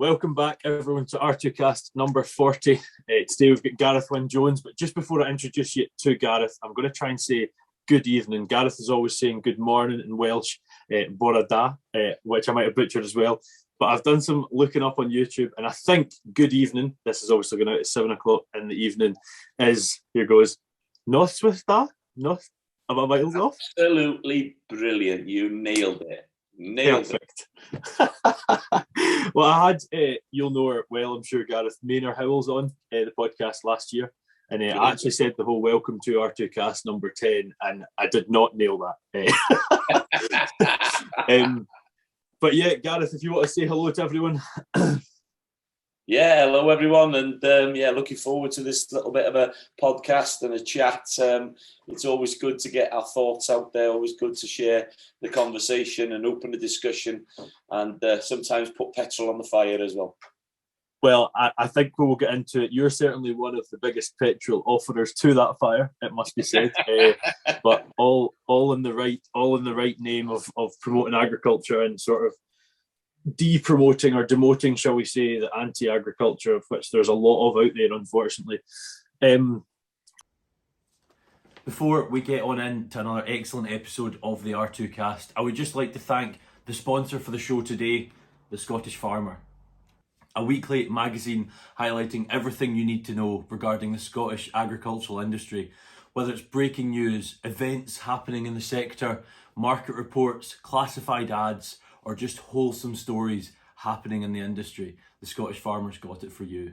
Welcome back, everyone, to R2Kast number 40. Today we've got Gareth Wyn Jones, but just before I introduce you to Gareth, I'm going to try and say good evening. Gareth is always saying good morning in Welsh, bore da, which I might have butchered as well. But I've done some looking up on YouTube, and I think good evening, this is obviously going out at 7 o'clock in the evening, is, here goes, Noswaith da? North? Am I miles off? Absolutely brilliant. You nailed it. Perfect. Well, I had, you'll know her well, I'm sure, Gareth Maynor Howells on the podcast last year. And I actually said the whole welcome to R2Kast number 10, and I did not nail that. But yeah, Gareth, if you want to say hello to everyone. Yeah, hello everyone, and looking forward to this little bit of a podcast and a chat. It's always good to get our thoughts out there, always good to share the conversation and open the discussion, and sometimes put petrol on the fire as well. Well, I think we will get into it. You're certainly one of the biggest petrol offerers to that fire, it must be said. But all in the right name of promoting agriculture and sort of de-promoting or demoting, shall we say, the anti-agriculture, of which there's a lot of out there, unfortunately. Before we get on into another excellent episode of the R2Kast, I would just like to thank the sponsor for the show today, The Scottish Farmer, a weekly magazine highlighting everything you need to know regarding the Scottish agricultural industry, whether it's breaking news, events happening in the sector, market reports, classified ads, or just wholesome stories happening in the industry. The Scottish Farmer's got it for you.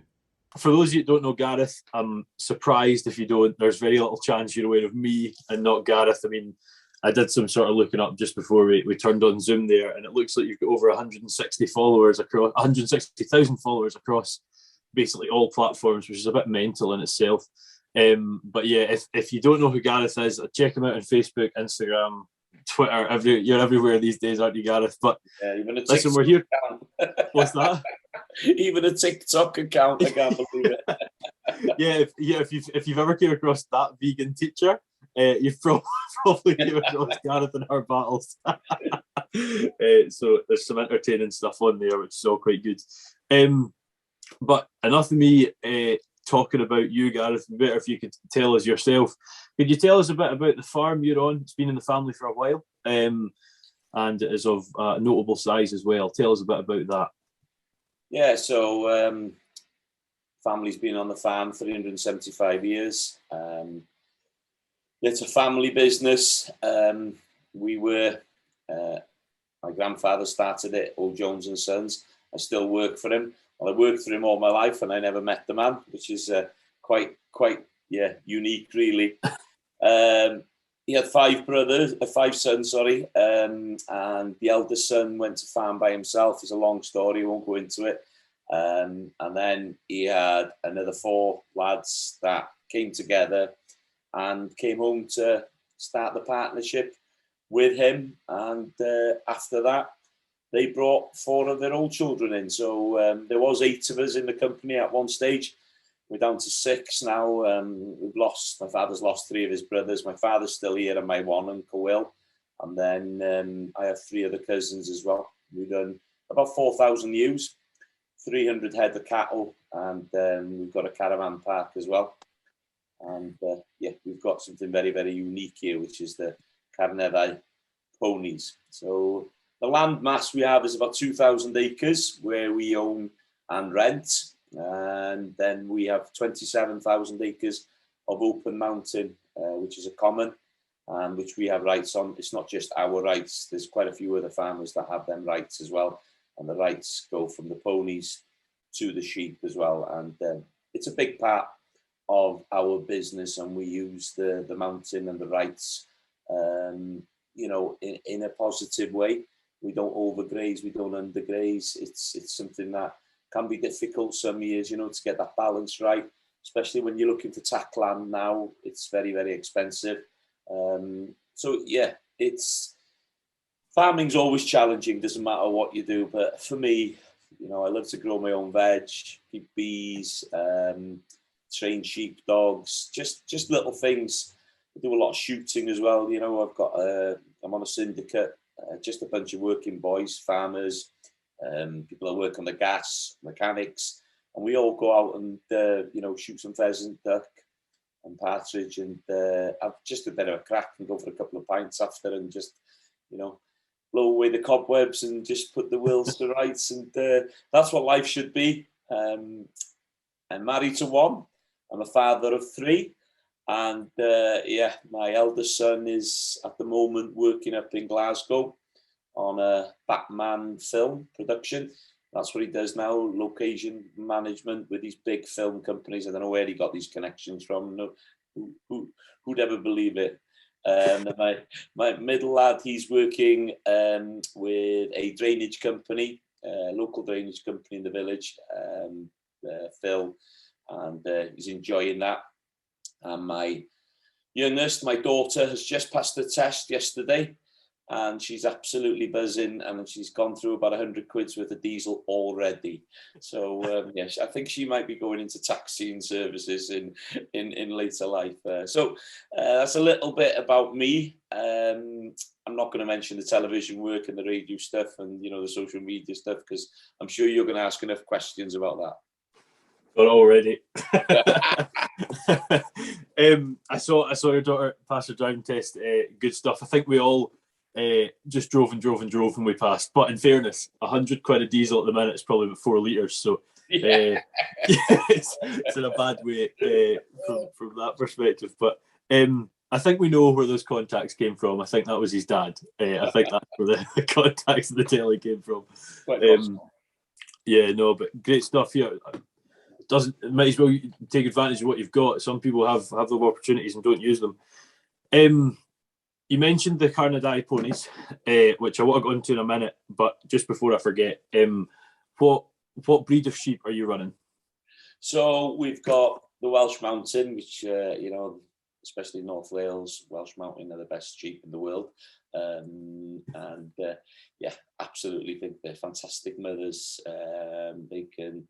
For those of you who don't know Gareth, I'm surprised if you don't. There's very little chance you're aware of me and not Gareth. I mean, I did some sort of looking up just before we turned on Zoom there, and it looks like you've got over 160,000 followers across basically all platforms, which is a bit mental in itself. But yeah, if you don't know who Gareth is, check him out on Facebook, Instagram, Twitter. You're everywhere these days, aren't you, Gareth? But yeah, even a listen, we're here. What's that? Even a TikTok account, I can't believe it. If you've ever came across that vegan teacher, you've probably came across Gareth in our battles. So there's some entertaining stuff on there, which is all quite good. But enough of me talking about you, Gareth. Better if you could tell us yourself. Could you tell us a bit about the farm you're on? It's been in the family for a while, and it is of notable size as well. Tell us a bit about that. Yeah, so family's been on the farm for 375 years. It's a family business. My grandfather started it, Old Jones and Sons. I still work for him. Well, I worked for him all my life, and I never met the man, which is quite unique, really. He had five sons, and the eldest son went to farm by himself. It's a long story, I won't go into it. And then he had another four lads that came together and came home to start the partnership with him. And after that, they brought four of their old children in. So there was 8 of us in the company at one stage. We're down to 6 now. My father's lost 3 of his brothers. My father's still here, and my one uncle Will. And then I have 3 other cousins as well. We've done about 4,000 ewes, 300 head of cattle, and we've got a caravan park as well. And we've got something very, very unique here, which is the Carneddau ponies. So the land mass we have is about 2,000 acres where we own and rent. And then we have 27,000 acres of open mountain, which is a common, and which we have rights on. It's not just our rights. There's quite a few other farmers that have them rights as well. And the rights go from the ponies to the sheep as well. And it's a big part of our business, and we use the mountain and the rights, in a positive way. We don't overgraze, we don't undergraze. It's something that can be difficult some years, to get that balance right, especially when you're looking to tack land now. It's very, very expensive. Farming's always challenging, doesn't matter what you do. But for me, I love to grow my own veg, keep bees, train sheep, dogs, just little things. I do a lot of shooting as well. I'm on a syndicate, just a bunch of working boys, farmers, people that work on the gas, mechanics, and we all go out and shoot some pheasant, duck, and partridge, and have just a bit of a crack and go for a couple of pints after, and just blow away the cobwebs and just put the wheels to rights, and that's what life should be. I'm married to one. I'm a father of three. And my eldest son is at the moment working up in Glasgow on a Batman film production. That's what he does now, location management with these big film companies. I don't know where he got these connections from. No, who'd ever believe it? My middle lad, he's working with a drainage company, local drainage company in the village, Phil, and he's enjoying that. And my youngest, my daughter, has just passed the test yesterday, and she's absolutely buzzing, and she's gone through about 100 quid's worth of diesel already. So yes, I think she might be going into taxiing services in later life. So that's a little bit about me. I'm not going to mention the television work and the radio stuff and the social media stuff, because I'm sure you're going to ask enough questions about that. Got it already. I saw your daughter pass her driving test. Good stuff. I think we all just drove when we passed. But in fairness, 100 quid of diesel at the minute is probably about 4 litres. So it's in a bad way from that perspective. But I think we know where those contacts came from. I think that was his dad. I think that's where the contacts of the telly came from. But great stuff here. Might as well take advantage of what you've got. Some people have the opportunities and don't use them. You mentioned the Carnadai ponies, which I want to go into in a minute, but just before I forget, what breed of sheep are you running? So we've got the Welsh Mountain, which especially North Wales, Welsh Mountain are the best sheep in the world. Absolutely think they're fantastic mothers. They can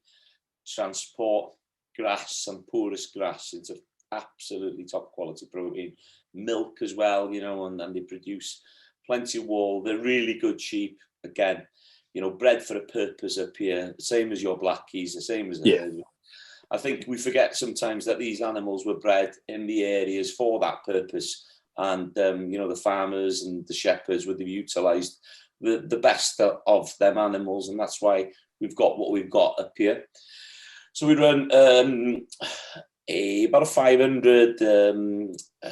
transport grass and poorest grass into absolutely top quality protein, milk as well, and they produce plenty of wool. They're really good sheep. Again, bred for a purpose up here, the same as your blackies, the same as I think we forget sometimes that these animals were bred in the areas for that purpose, and the farmers and the shepherds would have utilised the best of them animals, and that's why we've got what we've got up here. So we run about a 500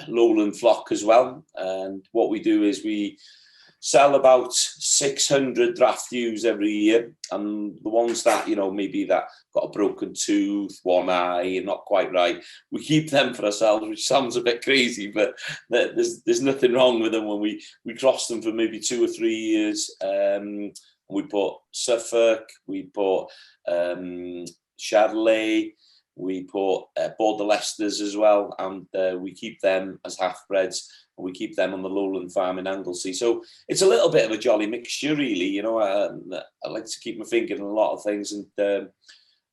lowland flock as well. And what we do is we sell about 600 draft ewes every year. And the ones that, maybe that got a broken tooth, one eye, not quite right, we keep them for ourselves, which sounds a bit crazy, but there's nothing wrong with them when we cross them for maybe 2 or 3 years. We put Suffolk, we put Chardonnay, we put Border Leicesters as well, and we keep them as half-breds, and we keep them on the lowland farm in Anglesey. So it's a little bit of a jolly mixture, really. I like to keep my finger in a lot of things, and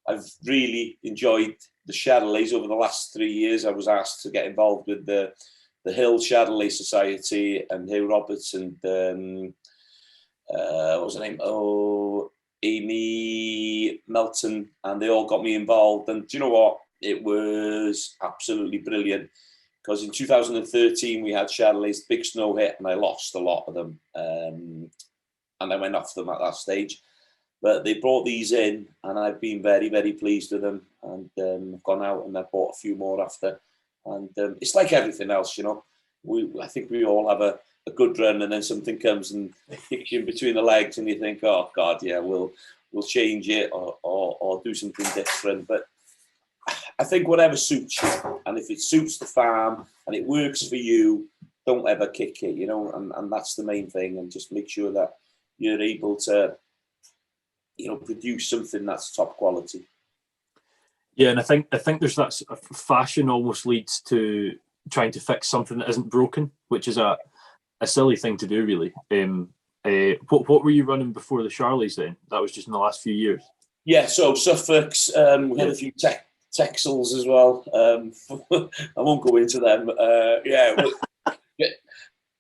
I've really enjoyed the Chardonnays over the last 3 years. I was asked to get involved with the Hill Chardonnay Society and Hugh Roberts and what was her name? Amy Melton, and they all got me involved. And do you know what? It was absolutely brilliant, because in 2013 we had Chardonnay's big snow hit, and I lost a lot of them, and I went off them at that stage. But they brought these in, and I've been very, very pleased with them. And I've gone out and I've bought a few more after. And it's like everything else, I think we all have a good run, and then something comes and kicks you in between the legs, and you think, oh God, yeah, we'll change it or do something different. But I think whatever suits you, and if it suits the farm and it works for you, don't ever kick it, and that's the main thing. And just make sure that you're able to, produce something that's top quality. Yeah, and I think there's that fashion almost leads to trying to fix something that isn't broken, which is a silly thing to do, really. What were you running before the Charlies then? That was just in the last few years. Yeah, so Suffolk's, we had a few Texels as well. I won't go into them.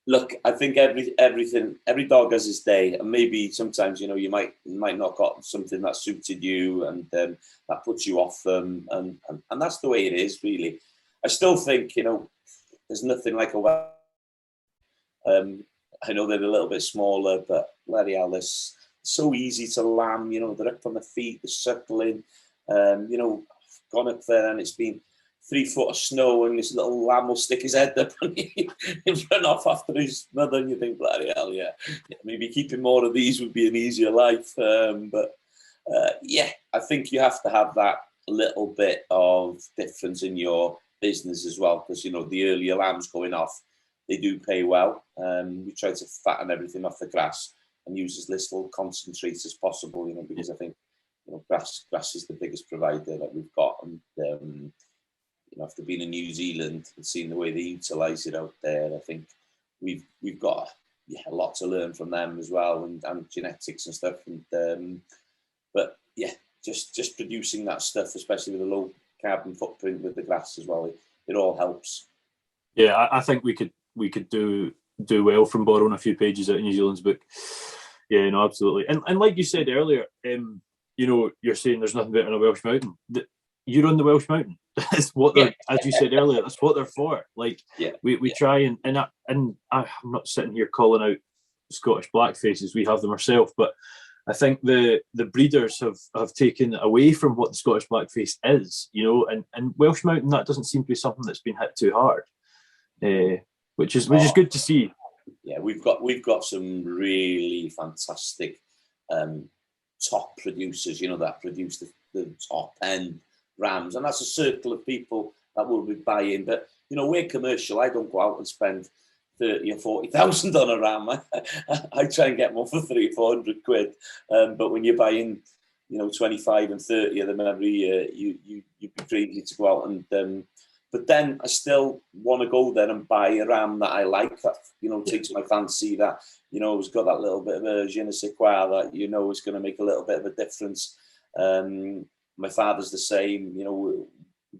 Look, I think every dog has its day, and maybe sometimes you might not got something that suited you, and that puts you off them, and that's the way it is, really. I still think there's nothing like a. I know they're a little bit smaller, but bloody hell, they're so easy to lamb. They're up on the feet, they're suckling. Gone up there and it's been 3 foot of snow, and this little lamb will stick his head up and run off after his mother, and you think, bloody hell, yeah, maybe keeping more of these would be an easier life. But I think you have to have that little bit of difference in your business as well, because the earlier lambs going off, they do pay well. We try to fatten everything off the grass and use as little concentrate as possible, because I think grass is the biggest provider that we've got, and after being in New Zealand and seeing the way they utilise it out there, I think we've got a lot to learn from them as well, and genetics and stuff. And but just producing that stuff, especially with a low carbon footprint with the grass as well, it all helps. Yeah, I think we could do well from borrowing a few pages out of New Zealand's book. Yeah, no, absolutely. And like you said earlier, you're saying there's nothing better than a Welsh Mountain. You're on the Welsh Mountain. That's what they're, as you said earlier, that's what they're for. Like, we try and I'm not sitting here calling out Scottish black faces. We have them ourselves, but I think the breeders have taken away from what the Scottish blackface is, and Welsh Mountain, that doesn't seem to be something that's been hit too hard, which is good to see. Yeah, we've got some really fantastic top producers, that produce the top end rams, and that's a circle of people that will be buying. But we're commercial. I don't go out and spend 30 or 40,000 on a ram. I try and get more for 300 or 400 quid. But when you're buying, 25 and 30 of them every year, you'd be crazy to go out and. But then I still want to go there and buy a ram that I like, that takes my fancy, that has got that little bit of a je ne sais quoi that is going to make a little bit of a difference. My father's the same. We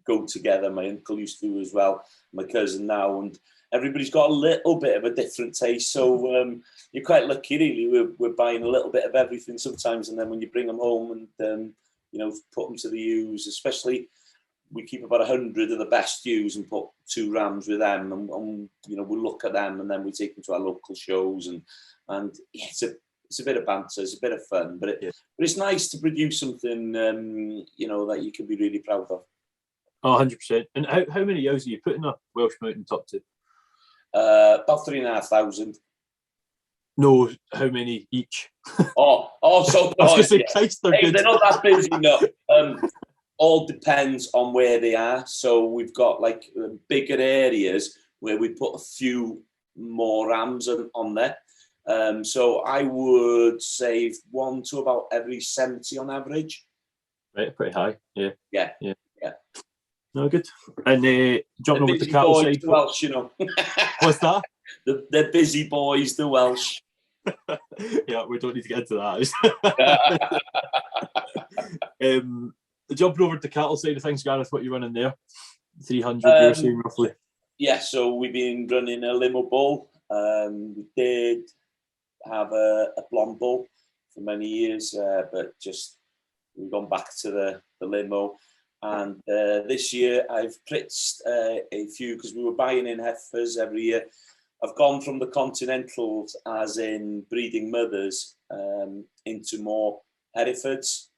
go together. My uncle used to as well. My cousin now, and everybody's got a little bit of a different taste. So you're quite lucky, really. We're buying a little bit of everything sometimes, and then when you bring them home and put them to the ewes, especially. We keep about 100 of the best ewes and put 2 rams with them, and we'll look at them, and then we take them to our local shows, and it's a bit of banter, it's a bit of fun, but it's nice to produce something that you can be really proud of. Oh, 100%. And how many ewes are you putting a Welsh Mountain top to? About 3,500. No, how many each? So I was going to say, Christ, they're good. They're not that busy, no. All depends on where they are. So we've got like bigger areas where we put a few more rams on there. So I would say 1 to about every 70 on average. Right, pretty high. Yeah. No, good. And jumping over to the cattle side. The Welsh, What's that? They're busy boys, the Welsh. Yeah, we don't need to get into that. Jumping over to the cattle side of things, Gareth, what you running there? 300, you're saying roughly? Yeah, so we've been running a limo bull. We did have a blonde bull for many years, but just we've gone back to the limo. And this year I've pritzed a few, because we were buying in heifers every year. I've gone from the Continentals, as in breeding mothers, into more Herefords.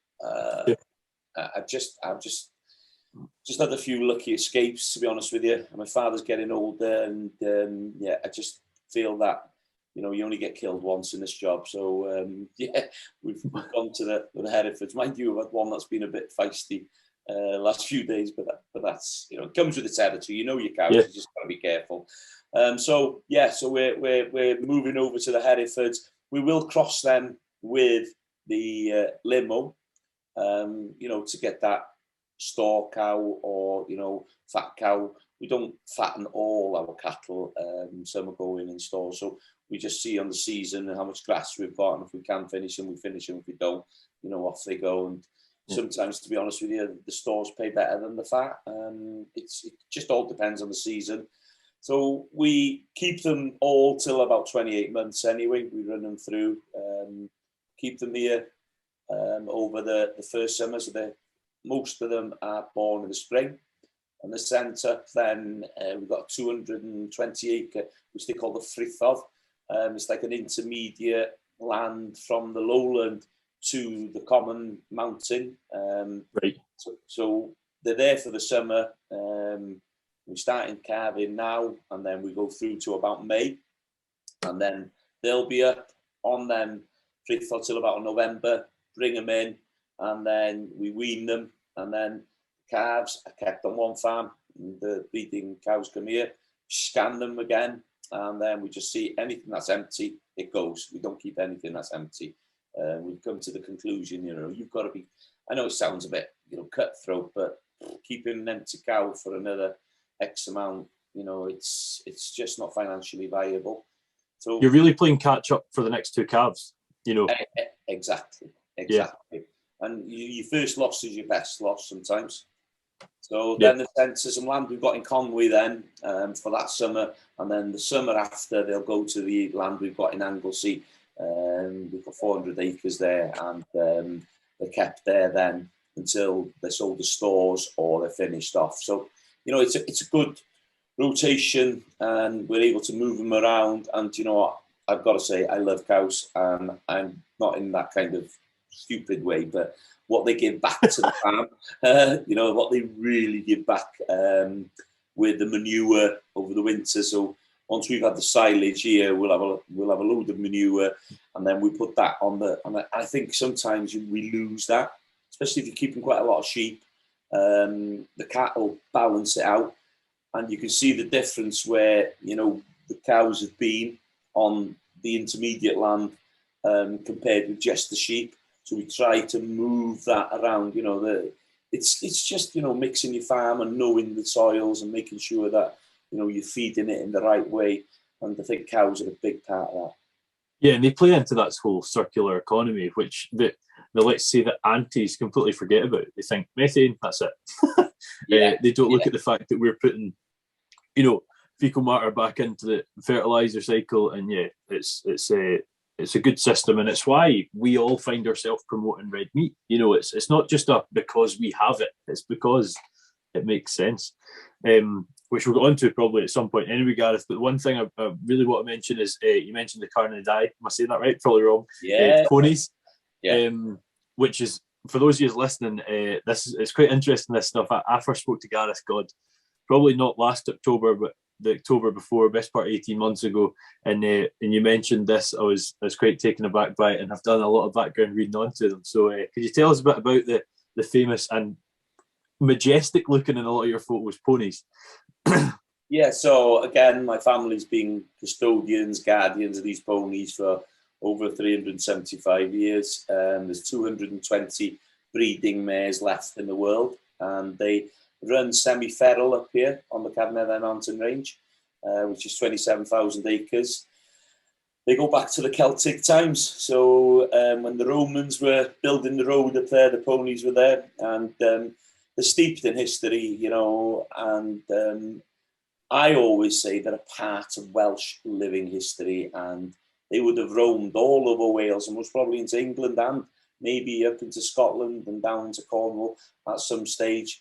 I've just had a few lucky escapes, to be honest with you. My father's getting older, and I just feel that you only get killed once in this job. So we've gone to the Herefords. Mind you, I've had one that's been a bit feisty last few days, but that's it comes with the territory. Your cows, you just got to be careful. So we're moving over to the Herefords. We will cross them with the limo. To get that store cow or, fat cow. We don't fatten all our cattle. Some are going in stores. So we just see on the season how much grass we've got. And if we can finish them, we finish them. If we don't, off they go. And sometimes, to be honest with you, the stores pay better than the fat. It just all depends on the season. So we keep them all till about 28 months anyway. We run them through, keep them here over the first summer. So most of them are born in the spring. And the centre, then we've got 220 acre, which they call the Frithod. It's like an intermediate land from the lowland to the common mountain. Right. So they're there for the summer. We start in calving now, and then we go through to about May, and then they'll be up on them Frithod till about November. Bring them in, and then we wean them, and then calves are kept on one farm. The breeding cows come here, scan them again, and then we just see anything that's empty, it goes. We don't keep anything that's empty. We've come to the conclusion, you've got to be, I know it sounds a bit, cutthroat, but keeping an empty cow for another X amount, it's just not financially viable. So you're really playing catch up for the next two calves, Exactly. Yeah. And your first loss is your best loss sometimes. So then the centre, some land we've got in Conway then for that summer, and then the summer after they'll go to the land we've got in Anglesey. We've got 400 acres there, and they're kept there then until they're sold to stores or they're finished off. So it's a good rotation, and we're able to move them around. And you know what, I've got to say, I love cows, and I'm not in that kind of stupid way, but what they give back to the farm, what they really give back with the manure over the winter. So once we've had the silage here, we'll have a load of manure, and then we put that on the. I think sometimes we lose that, especially if you're keeping quite a lot of sheep. The cattle balance it out, and you can see the difference where the cows have been on the intermediate land compared with just the sheep. So we try to move that around. It's just mixing your farm and knowing the soils and making sure that you're feeding it in the right way. And I think cows are a big part of that. Yeah, and they play into that whole circular economy, which the let's say that aunties completely forget about. They think methane, that's it. They don't look at the fact that we're putting, fecal matter back into the fertilizer cycle, and it's a good system, and it's why we all find ourselves promoting red meat. It's not just because we have it; it's because it makes sense. Which we'll get onto probably at some point anyway, Gareth. But one thing I really want to mention is you mentioned the Carnidae. Am I saying that right? Probably wrong. Ponies. Yeah. Which is, for those of you listening, it's quite interesting, this stuff. I first spoke to Gareth, probably not last October, but the October before, best part 18 months ago, and you mentioned this. I was quite taken aback by it, and I've done a lot of background reading onto them. So could you tell us a bit about the famous and majestic looking in a lot of your photos ponies? Yeah, so again, my family's been custodians, guardians of these ponies for over 375 years. There's 220 breeding mares left in the world, and they run semi-feral up here on the Carnidae mountain range, which is 27,000 acres. They go back to the Celtic times. So when the Romans were building the road up there, the ponies were there, and they're steeped in history, and I always say they're a part of Welsh living history, and they would have roamed all over Wales and most probably into England and maybe up into Scotland and down to Cornwall at some stage.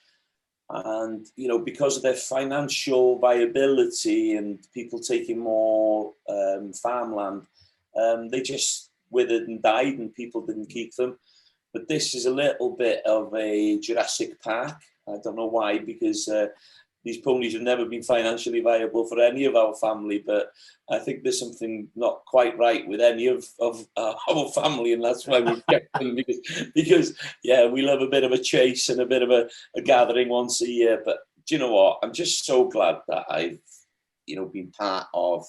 And, because of their financial viability and people taking more farmland, they just withered and died and people didn't keep them. But this is a little bit of a Jurassic Park. I don't know why, because these ponies have never been financially viable for any of our family, but I think there's something not quite right with any of our family, and that's why we've kept them, because we love a bit of a chase and a bit of a gathering once a year. But do you know what? I'm just so glad that I've, been part of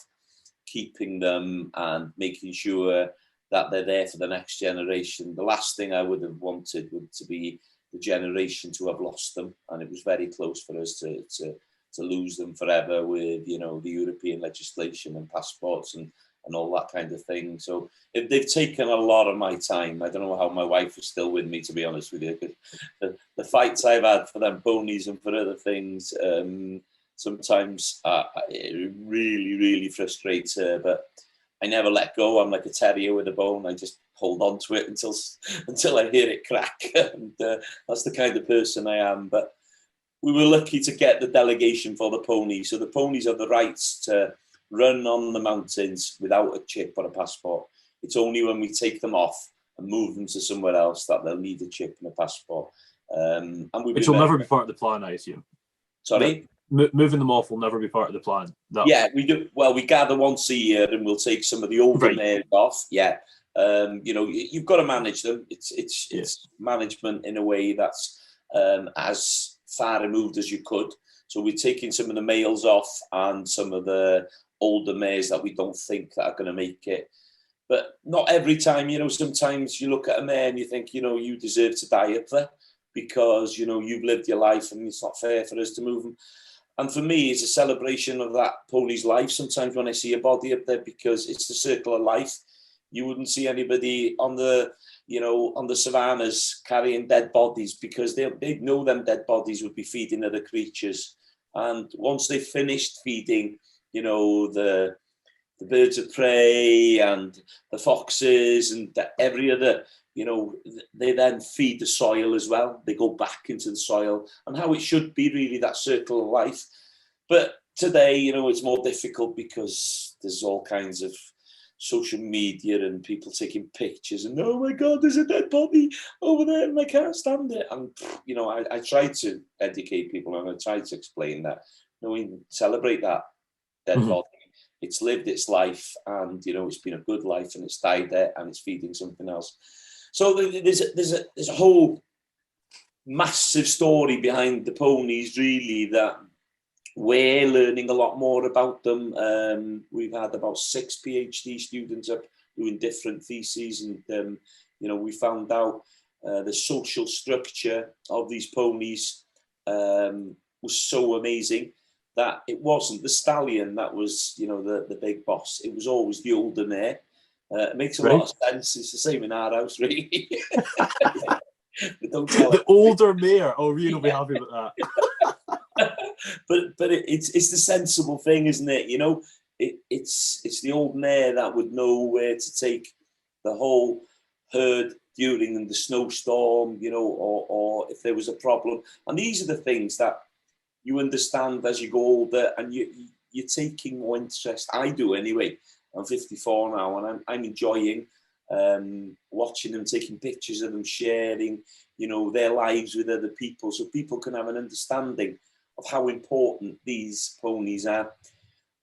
keeping them and making sure that they're there for the next generation. The last thing I would have wanted would to be the generation to have lost them, and it was very close for us to lose them forever with the European legislation and passports and all that kind of thing. So they've taken a lot of my time. I don't know how my wife is still with me, to be honest with you, because the fights I've had for them ponies and for other things, sometimes it really, really frustrates her, but I never let go. I'm like a terrier with a bone. I just hold on to it until I hear it crack. And that's the kind of person I am. But we were lucky to get the delegation for the ponies. So the ponies have the rights to run on the mountains without a chip or a passport. It's only when we take them off and move them to somewhere else that they'll need a chip and a passport. Which will never be part of the plan, I assume. Sorry? Moving them off will never be part of the plan. Yeah, we do. Well, we gather once a year and we'll take some of the older mares off. Yeah. You've got to manage them. It's management in a way that's as far removed as you could. So we're taking some of the males off and some of the older mares that we don't think that are going to make it. But not every time, sometimes you look at a mare and you think, you deserve to die up there because, you've lived your life and it's not fair for us to move them. And for me, it's a celebration of that pony's life sometimes when I see a body up there, because it's the circle of life. You wouldn't see anybody on the savannas carrying dead bodies, because they'd know them dead bodies would be feeding other creatures. And once they've finished feeding, the birds of prey and the foxes and every other, they then feed the soil as well. They go back into the soil, and how it should be, really, that circle of life. But today, it's more difficult because there's all kinds of social media and people taking pictures and, oh my God, there's a dead body over there and I can't stand it. And, I try to educate people and I try to explain that, we celebrate that dead body. It's lived its life and, it's been a good life and it's died there and it's feeding something else. So there's a whole massive story behind the ponies, really, that we're learning a lot more about them. We've had about 6 PhD students up doing different theses, and we found out the social structure of these ponies was so amazing that it wasn't the stallion that was, the big boss. It was always the older mare. It makes a lot of sense. It's the same in our house, really. But don't tell the older mare. Oh, really? Will be happy about that. but it's the sensible thing, isn't it? It's the old mare that would know where to take the whole herd during the snowstorm, or if there was a problem. And these are the things that you understand as you go older, and you're taking more interest. I do anyway. I'm 54 now, and I'm enjoying watching them, taking pictures of them, sharing, their lives with other people, so people can have an understanding of how important these ponies are.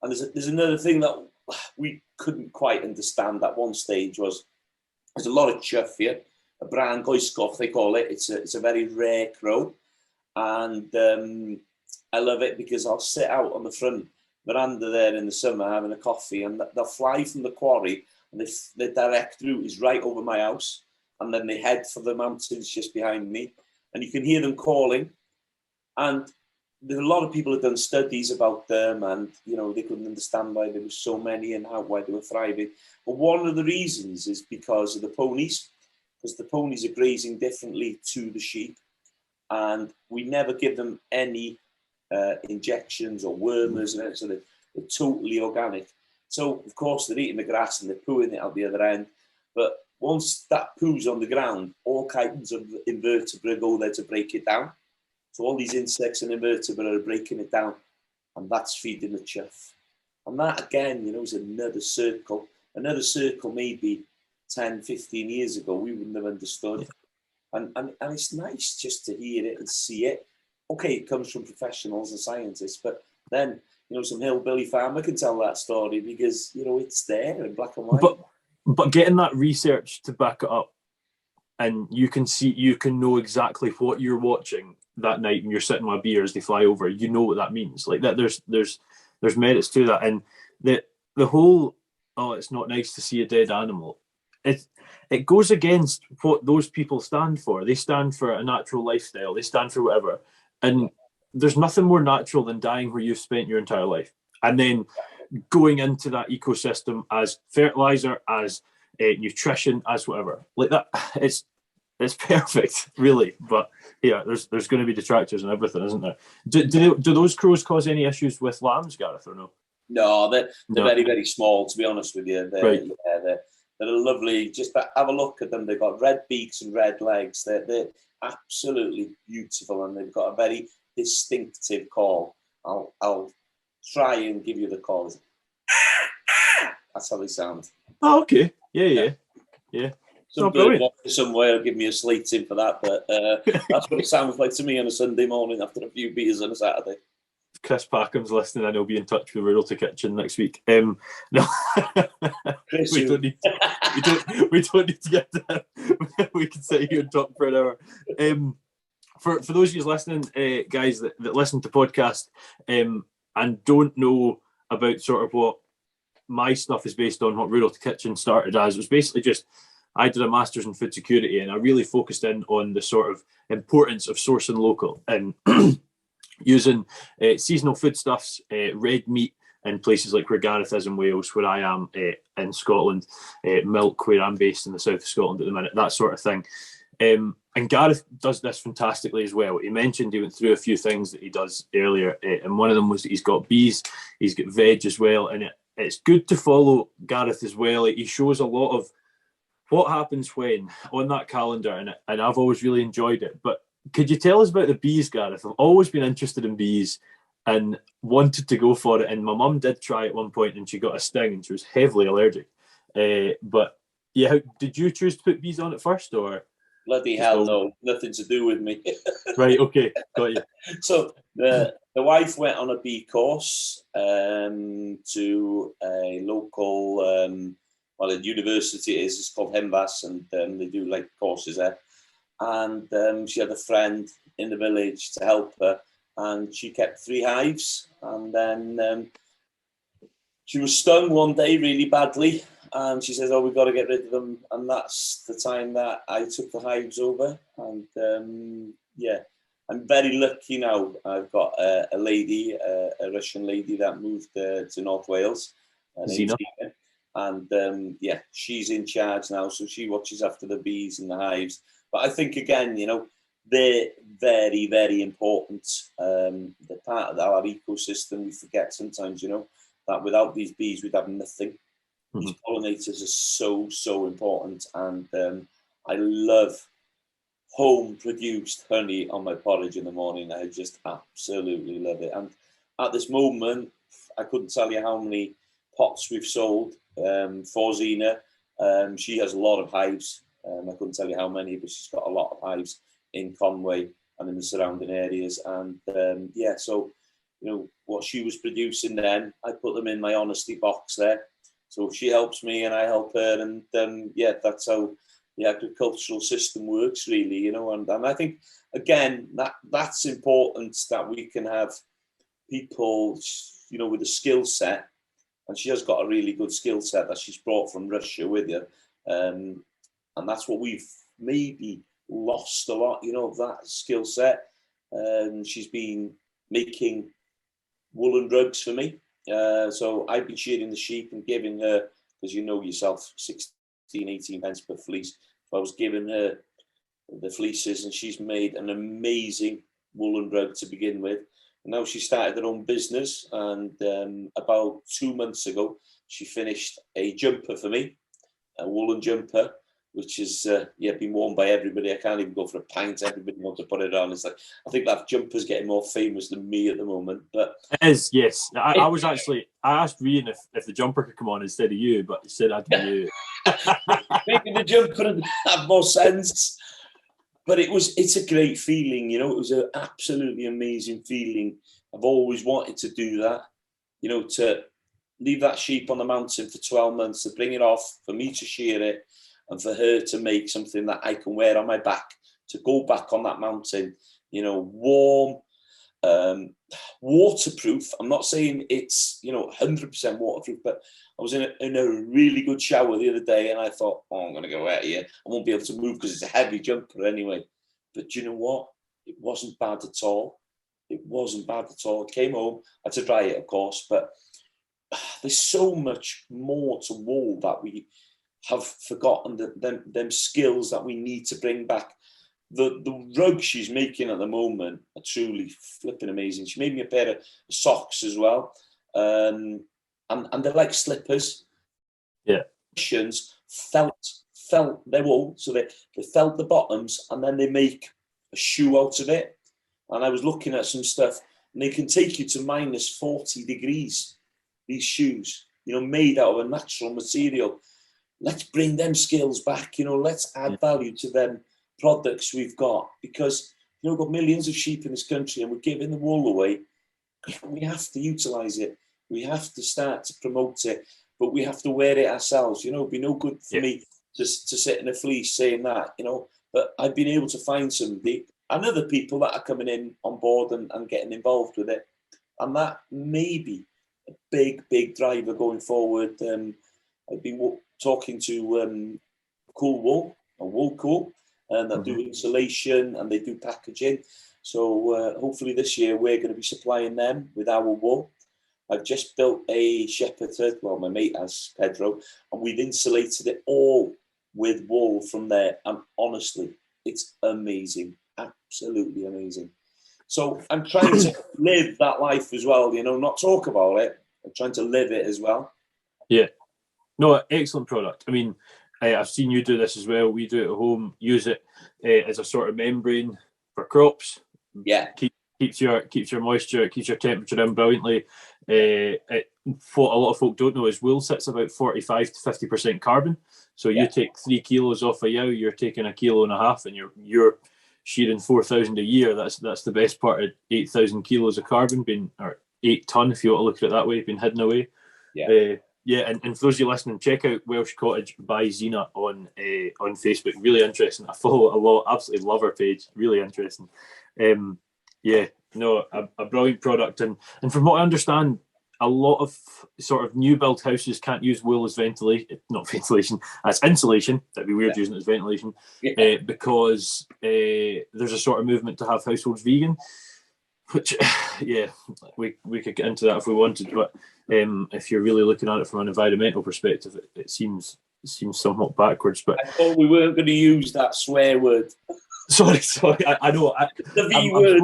And there's another thing that we couldn't quite understand at one stage was there's a lot of chuff here, a brand goiscoch they call it. It's a very rare crow, and I love it because I'll sit out on the front veranda there in the summer having a coffee, and they'll fly from the quarry, and the direct route is right over my house, and then they head for the mountains just behind me, and you can hear them calling. And there are a lot of people have done studies about them, and they couldn't understand why there were so many and why they were thriving. But one of the reasons is because of the ponies, because the ponies are grazing differently to the sheep, and we never give them any injections or wormers, and so they're totally organic. So of course they're eating the grass and they're pooing it out the other end. But once that poo's on the ground, all kinds of invertebrate go there to break it down. So all these insects and invertebrate are breaking it down, and that's feeding the chuff. And that again, is another circle. Another circle maybe 10, 15 years ago we wouldn't have understood. And it's nice just to hear it and see it. Okay, it comes from professionals and scientists, but then, some hillbilly farmer can tell that story because, it's there in black and white. But getting that research to back it up, and you can know exactly what you're watching that night when you're sitting with a beer as they fly over, what that means. Like that, there's merits to that. And the whole, it's not nice to see a dead animal. It goes against what those people stand for. They stand for a natural lifestyle. They stand for whatever. And there's nothing more natural than dying where you've spent your entire life, and then going into that ecosystem as fertilizer, as nutrition, as whatever. Like that, it's perfect, really. But yeah, there's going to be detractors and everything, isn't there? Do those crows cause any issues with lambs, Gareth, or no? No, they're No. very, very small, to be honest with you. Right. They're lovely. Just have a look at them. They've got red beaks and red legs. They're absolutely beautiful, and they've got a very distinctive call. I'll try and give you the call. That's how they sound. Oh, okay. Yeah. Some bird watcher somewhere will give me a slating for that, but that's what it sounds like to me on a Sunday morning after a few beers on a Saturday. If Chris Packham's listening, and he'll be in touch with Rural to Kitchen next week. No, Chris, we don't need to get there. We can sit here and talk for an hour. For those of you listening, guys that listen to podcast and don't know about sort of what my stuff is based on, what Rural to Kitchen started as, it was basically just I did a master's in food security, and I really focused in on the sort of importance of sourcing local and using seasonal foodstuffs, red meat in places like where Gareth is in Wales, where I am in Scotland, milk where I'm based in the south of Scotland at the minute, that sort of thing. And Gareth does this fantastically as well. He mentioned he went through a few things that he does earlier, and one of them was that he's got bees, he's got veg as well, and it's good to follow Gareth as well. He shows a lot of what happens when on that calendar, and I've always really enjoyed it. But could you tell us about the bees, Gareth? I've always been interested in bees and wanted to go for it. And my mum did try at one point, and she got a sting, and she was heavily allergic. But yeah, did you choose to put bees on it first, or? Bloody hell, no, nothing to do with me. Right, okay, got you. So the wife went on a bee course to a local, a university it is. It's called Henvas, and they do like courses there. And she had a friend in the village to help her, and she kept 3 hives. And then she was stung one day really badly, and she says, "Oh, we've got to get rid of them." And that's the time that I took the hives over. And I'm very lucky now. I've got a lady, a Russian lady that moved to North Wales. Zina. And she's in charge now, so she watches after the bees and the hives. But I think, again, they're very, very important. They're part of our ecosystem. We forget sometimes, that without these bees, we'd have nothing. Mm-hmm. These pollinators are so important. And I love home-produced honey on my porridge in the morning. I just absolutely love it. And at this moment, I couldn't tell you how many pots we've sold for Zina. She has a lot of hives. I couldn't tell you how many, but she's got a lot of hives in Conway and in the surrounding areas. And so what she was producing then, I put them in my honesty box there. So she helps me and I help her, and that's how the agricultural system works, really. And I think, again, that's important, that we can have people, with a skill set. And she has got a really good skill set that she's brought from Russia with her. And that's what we've maybe lost a lot, of that skill set. She's been making woolen rugs for me. So I've been shearing the sheep and giving her, because yourself, 16, 18 pence per fleece. So I was giving her the fleeces, and she's made an amazing woolen rug to begin with. Now she started her own business, and about 2 months ago, she finished a jumper for me, a woolen jumper, which has been worn by everybody. I can't even go for a pint. Everybody wants to put it on. It's like, I think that jumper's getting more famous than me at the moment. But it is, yes. I asked Rian if the jumper could come on instead of you, but he said I'd be you. Maybe the jumper would have more sense. But it's a great feeling, It was an absolutely amazing feeling. I've always wanted to do that, to leave that sheep on the mountain for 12 months, to bring it off, for me to shear it, and for her to make something that I can wear on my back, to go back on that mountain, warm, waterproof. I'm not saying it's, 100% waterproof, but I was in a really good shower the other day, and I thought, I'm going to go out here. I won't be able to move because it's a heavy jumper anyway. But you know what? It wasn't bad at all. It wasn't bad at all. I came home, I had to dry it, of course, but there's so much more to wool that we have forgotten them skills that we need to bring back. The rugs she's making at the moment are truly flipping amazing. She made me a pair of socks as well, and they're like slippers. Yeah, felt their wool, so they felt the bottoms, and then they make a shoe out of it. And I was looking at some stuff, and they can take you to minus 40 degrees. These shoes, made out of a natural material. Let's bring them skills back. Let's add value to them products we've got, because we've got millions of sheep in this country and we're giving the wool away. We have to utilize it. We have to start to promote it, but we have to wear it ourselves. It'd be no good for me to sit in a fleece saying that, but I've been able to find somebody and other people that are coming in on board and getting involved with it. And that may be a big driver going forward. I've been talking to Cool Wool, or Wool Cool, and they do insulation and they do packaging. So hopefully this year we're going to be supplying them with our wool. I've just built a shepherd's hut, well, my mate has, Pedro, and we've insulated it all with wool from there. And honestly, it's amazing, absolutely amazing. So I'm trying to live that life as well, not talk about it. I'm trying to live it as well. Yeah. No, excellent product. I mean, I've seen you do this as well. We do it at home, use it as a sort of membrane for crops. Yeah. Keeps your moisture, keeps your temperature in brilliantly. What a lot of folk don't know is wool sits about 45 to 50% carbon. So you take 3 kilos off a yow, you're taking 1.5 kilos, and you're shearing 4,000 a year. That's the best part of 8,000 kilos of carbon being, or 8 ton if you want to look at it that way, being hidden away. Yeah. And for those of you listening, check out Welsh Cottage by Zena on Facebook. Really interesting. I follow it a lot. Absolutely love her page. Really interesting. A brilliant product. And from what I understand, a lot of sort of new build houses can't use wool as not ventilation, as insulation. That'd be weird using it as ventilation, because there's a sort of movement to have households vegan. Which, we could get into that if we wanted, but if you're really looking at it from an environmental perspective, it seems somewhat backwards. But I thought we weren't going to use that swear word. Sorry, I know. The V word.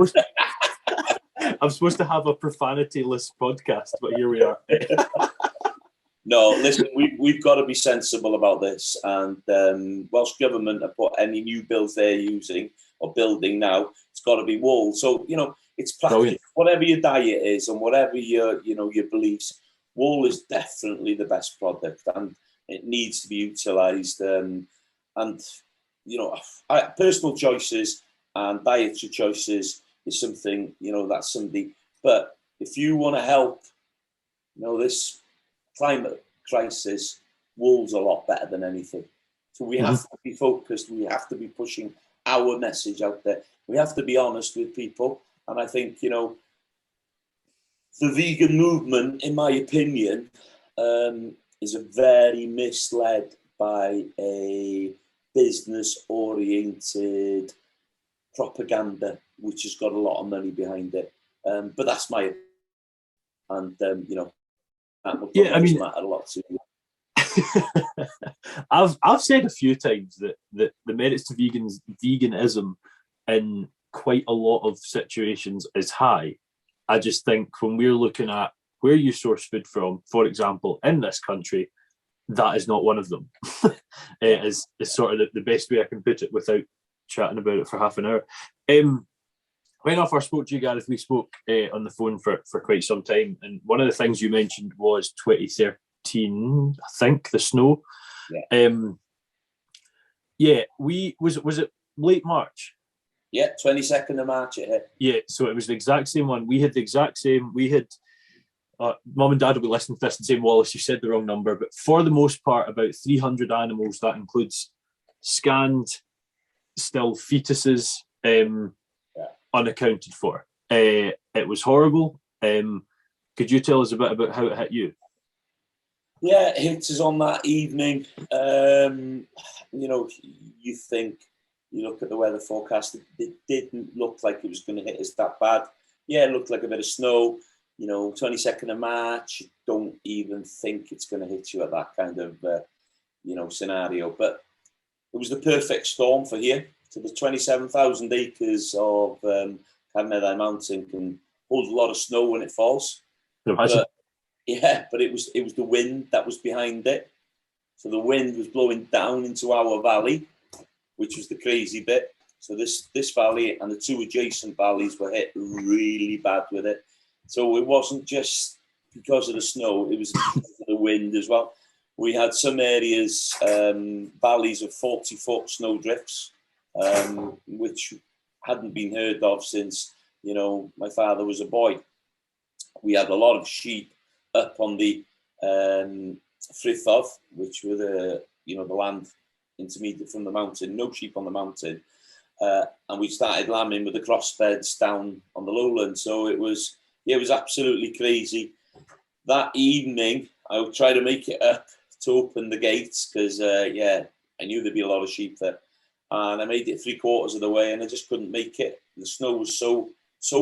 I'm supposed to have a profanity-less podcast, but here we are. No, listen, we've got to be sensible about this, and Welsh Government have put any new builds they're using or building now, it's got to be wool. So, it's practical. Brilliant. Whatever your diet is and whatever your beliefs, wool is definitely the best product, and it needs to be utilised. Personal choices and dietary choices is something, that's somebody. But if you want to help, this climate crisis, wool's a lot better than anything. So we have to be focused. We have to be pushing our message out there. We have to be honest with people. And I think, the vegan movement, in my opinion, is a very misled by a business-oriented propaganda, which has got a lot of money behind it. But that's my opinion. And, that will matter a lot to you. I've said a few times that the merits to veganism in quite a lot of situations is high. I just think when we're looking at where you source food from, for example, in this country, that is not one of them. is sort of the best way I can put it without chatting about it for half an hour. When I first spoke to you, Gareth, we spoke on the phone for quite some time, and one of the things you mentioned was 2013, I think, the snow. Was it late March? Yeah, 22nd of March it hit. Yeah, so it was the exact same one. We had the exact same. We had, Mum and Dad will be listening to this and saying, Wallace, you said the wrong number. But for the most part, about 300 animals. That includes scanned, still fetuses, unaccounted for. It was horrible. Could you tell us a bit about how it hit you? Yeah, it hit us on that evening. You think, you look at the weather forecast, it didn't look like it was going to hit us that bad. Yeah, it looked like a bit of snow. 22nd of March, you don't even think it's going to hit you at that kind of scenario. But it was the perfect storm for here. So the 27,000 acres of Carnedd Mountain can hold a lot of snow when it falls. But it was the wind that was behind it. So the wind was blowing down into our valley, which was the crazy bit. So this valley and the two adjacent valleys were hit really bad with it. So it wasn't just because of the snow, it was because of the wind as well. We had some areas, valleys of 40-foot snow drifts, which hadn't been heard of since, my father was a boy. We had a lot of sheep up on the Frithov, which were the land intermediate from the mountain, no sheep on the mountain. And we started lambing with the crossbeds down on the lowland. So it was absolutely crazy. That evening, I would try to make it up to open the gates because, I knew there'd be a lot of sheep there. And I made it 3/4 of the way and I just couldn't make it. The snow was so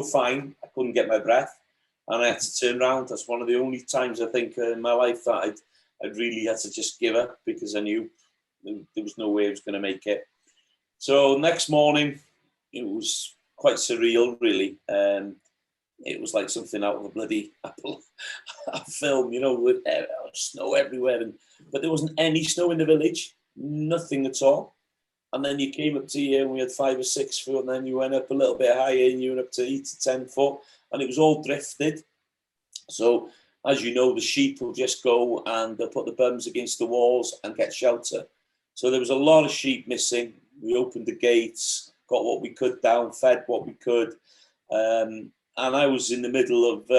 fine, I couldn't get my breath. And I had to turn around. That's one of the only times I think in my life that I'd really had to just give up because I knew there was no way I was going to make it. So next morning, it was quite surreal, really. It was like something out of a bloody Apple film, with snow everywhere. But there wasn't any snow in the village, nothing at all. And then you came up to here and we had 5 or 6 foot, and then you went up a little bit higher and you went up to 8 to 10 foot, and it was all drifted. So, as you know, the sheep will just go and they'll put the bums against the walls and get shelter. So there was a lot of sheep missing. We opened the gates, got what we could down, fed what we could. And I was in the middle of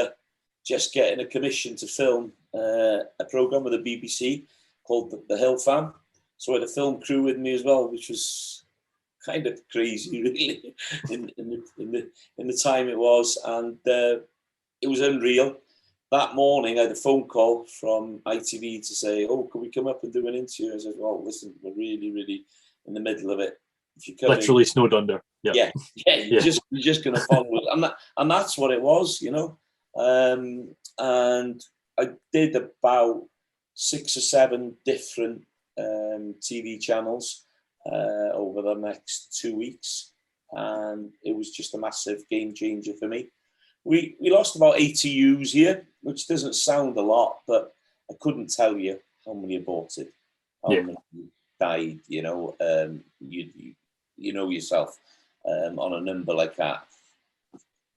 just getting a commission to film a programme with the BBC called The Hill Fam. So I had a film crew with me as well, which was kind of crazy, really, in the time it was. And it was unreal. That morning, I had a phone call from ITV to say, can we come up and do an interview? I said, well, listen, we're really, really in the middle of it. If you come literally snowed under. Yeah, you're just going to follow it. And that's what it was, And I did about 6 or 7 different TV channels over the next 2 weeks. And it was just a massive game changer for me. We lost about 80 ewes here, which doesn't sound a lot, but I couldn't tell you how many aborted, how many died, you know yourself, on a number like that.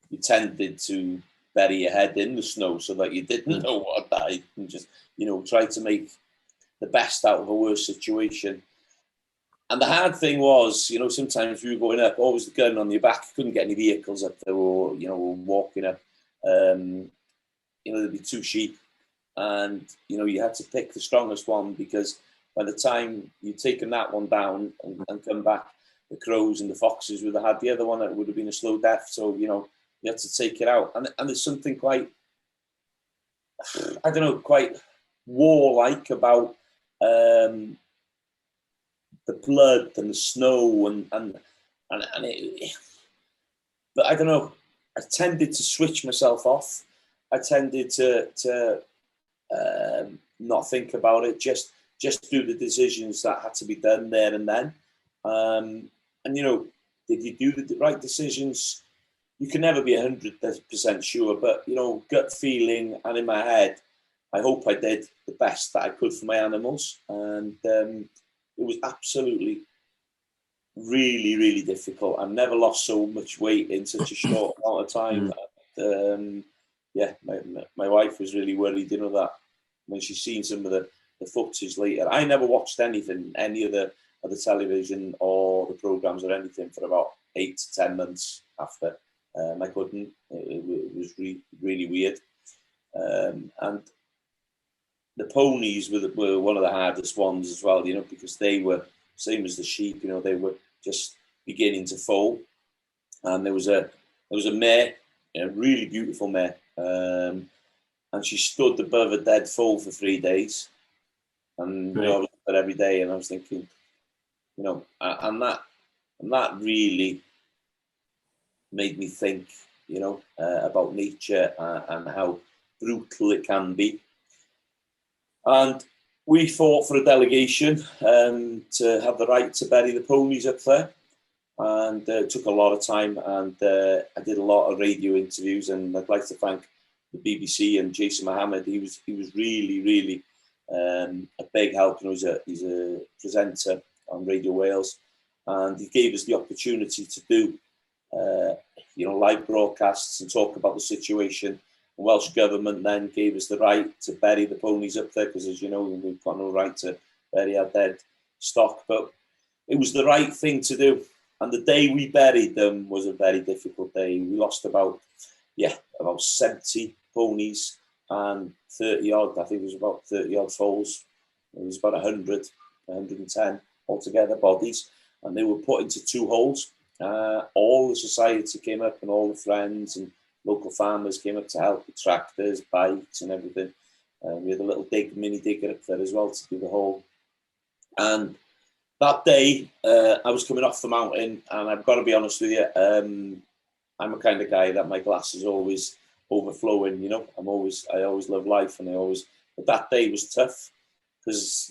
You tended to bury your head in the snow so that you didn't know what died, and just, try to make the best out of a worse situation. And the hard thing was, sometimes we were going up, always the gun on your back, couldn't get any vehicles up there, or, walking up. There'd be 2 sheep, and, you had to pick the strongest one, because by the time you'd taken that one down and come back, the crows and the foxes would have had the other one that would have been a slow death. So, you had to take it out. And there's something quite, quite warlike about the blood and the snow and it, but I don't know. I tended to switch myself off. I tended to not think about it. Just do the decisions that had to be done there and then. Did you do the right decisions? You can never be 100% sure, but gut feeling and in my head, I hope I did the best that I could for my animals, and it was absolutely really, really difficult. I've never lost so much weight in such a short amount of time. My wife was really worried, that when she's seen some of the footage later. I never watched anything, any of the television or the programs or anything for about 8 to 10 months after. I couldn't. It was really weird. And the ponies were one of the hardest ones as well, because they were same as the sheep. They were just beginning to foal. And there was a mare, a really beautiful mare, and she stood above a dead foal for 3 days. And I was there every day, and I was thinking, and that really made me think, about nature and how brutal it can be. And we fought for a delegation to have the right to bury the ponies up there. And it took a lot of time, and I did a lot of radio interviews, and I'd like to thank the BBC and Jason Mohammed. He was really, really a big help. He's a presenter on Radio Wales, and he gave us the opportunity to do live broadcasts and talk about the situation. The Welsh Government then gave us the right to bury the ponies up there, because, as you know, we've got no right to bury our dead stock, but it was the right thing to do. And the day we buried them was a very difficult day. We lost about 70 ponies and 30 odd, I think it was about 30 odd foals. It was about 110 altogether bodies, and they were put into 2 holes. All the society came up, and all the friends and local farmers came up to help with tractors, bikes and everything. We had a little mini digger up there as well to do the hole. And that day, I was coming off the mountain, and I've got to be honest with you, I'm a kind of guy that my glass is always overflowing. I always love life, but that day was tough, because,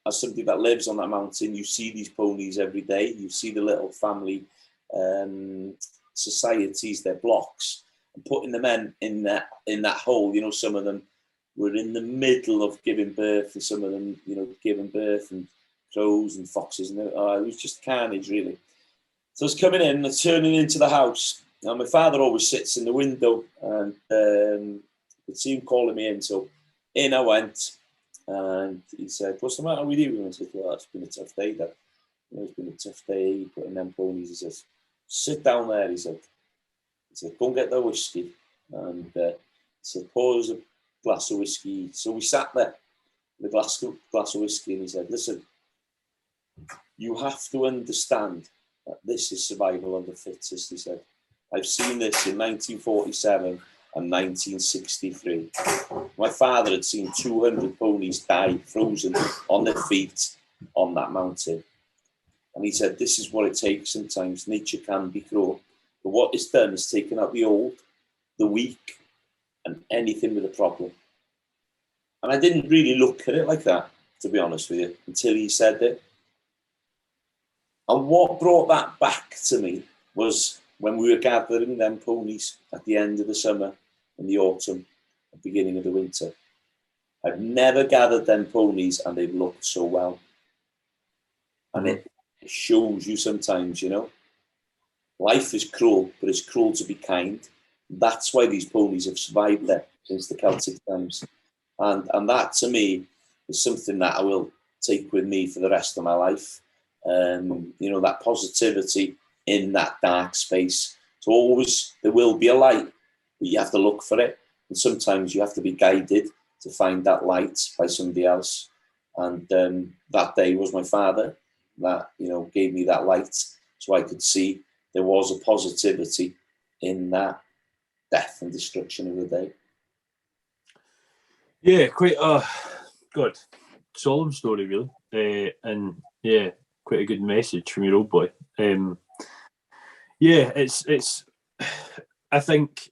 as somebody that lives on that mountain, you see these ponies every day. You see the little family societies, their blocks, and putting them in that hole. Some of them were in the middle of giving birth, and some of them, giving birth, and crows and foxes, and it was just carnage, really. So I was coming in and turning into the house. Now, my father always sits in the window, and could see him calling me in. So in I went, and he said, "What's the matter with you?" And I said, "Well, it's been a tough day, Dad. It's been a tough day putting them ponies." He says, "Sit down there," he said, "Go and get the whiskey." And he said, "Pour us a glass of whiskey." So we sat there with a glass of whiskey, and he said, "Listen, you have to understand that this is survival of the fittest," he said. "I've seen this in 1947 and 1963. My father had seen 200 ponies die frozen on their feet on that mountain. And he said, this is what it takes sometimes. Nature can be cruel. But what it's done is taken out the old, the weak, and anything with a problem." And I didn't really look at it like that, to be honest with you, until he said it. And what brought that back to me was when we were gathering them ponies at the end of the summer, in the autumn, the beginning of the winter. I've never gathered them ponies, and they've looked so well. And it shows you sometimes, life is cruel, but it's cruel to be kind. That's why these ponies have survived there since the Celtic times. And that, to me, is something that I will take with me for the rest of my life. That positivity in that dark space. So always there will be a light, but you have to look for it. And sometimes you have to be guided to find that light by somebody else. And that day was my father that, gave me that light, so I could see there was a positivity in that death and destruction of the day. Yeah, quite a good, solemn story, really. And yeah, quite a good message from your old boy. It's. I think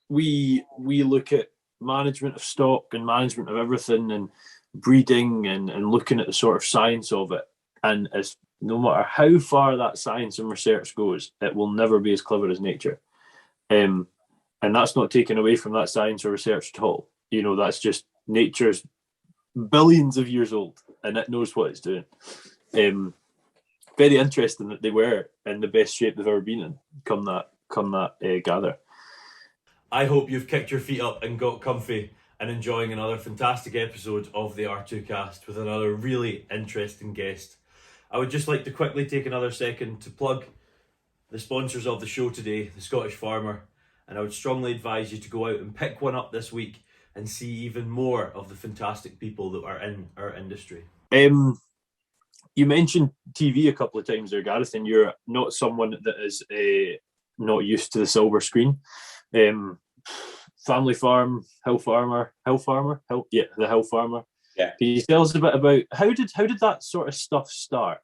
we look at management of stock and management of everything and breeding and looking at the sort of science of it. And as no matter how far that science and research goes, it will never be as clever as nature. And that's not taken away from that science or research at all. That's just nature's billions of years old, and it knows what it's doing. Very interesting that they were in the best shape they've ever been in. Come that gather. I hope you've kicked your feet up and got comfy and enjoying another fantastic episode of the R2Kast with another really interesting guest. I would just like to quickly take another second to plug the sponsors of the show today, the Scottish Farmer, and I would strongly advise you to go out and pick one up this week and see even more of the fantastic people that are in our industry. You mentioned TV a couple of times there, Gareth, and you're not someone that is not used to the silver screen. Family Farm, the Hill Farmer. Yeah. Can you tell us a bit about how did that sort of stuff start?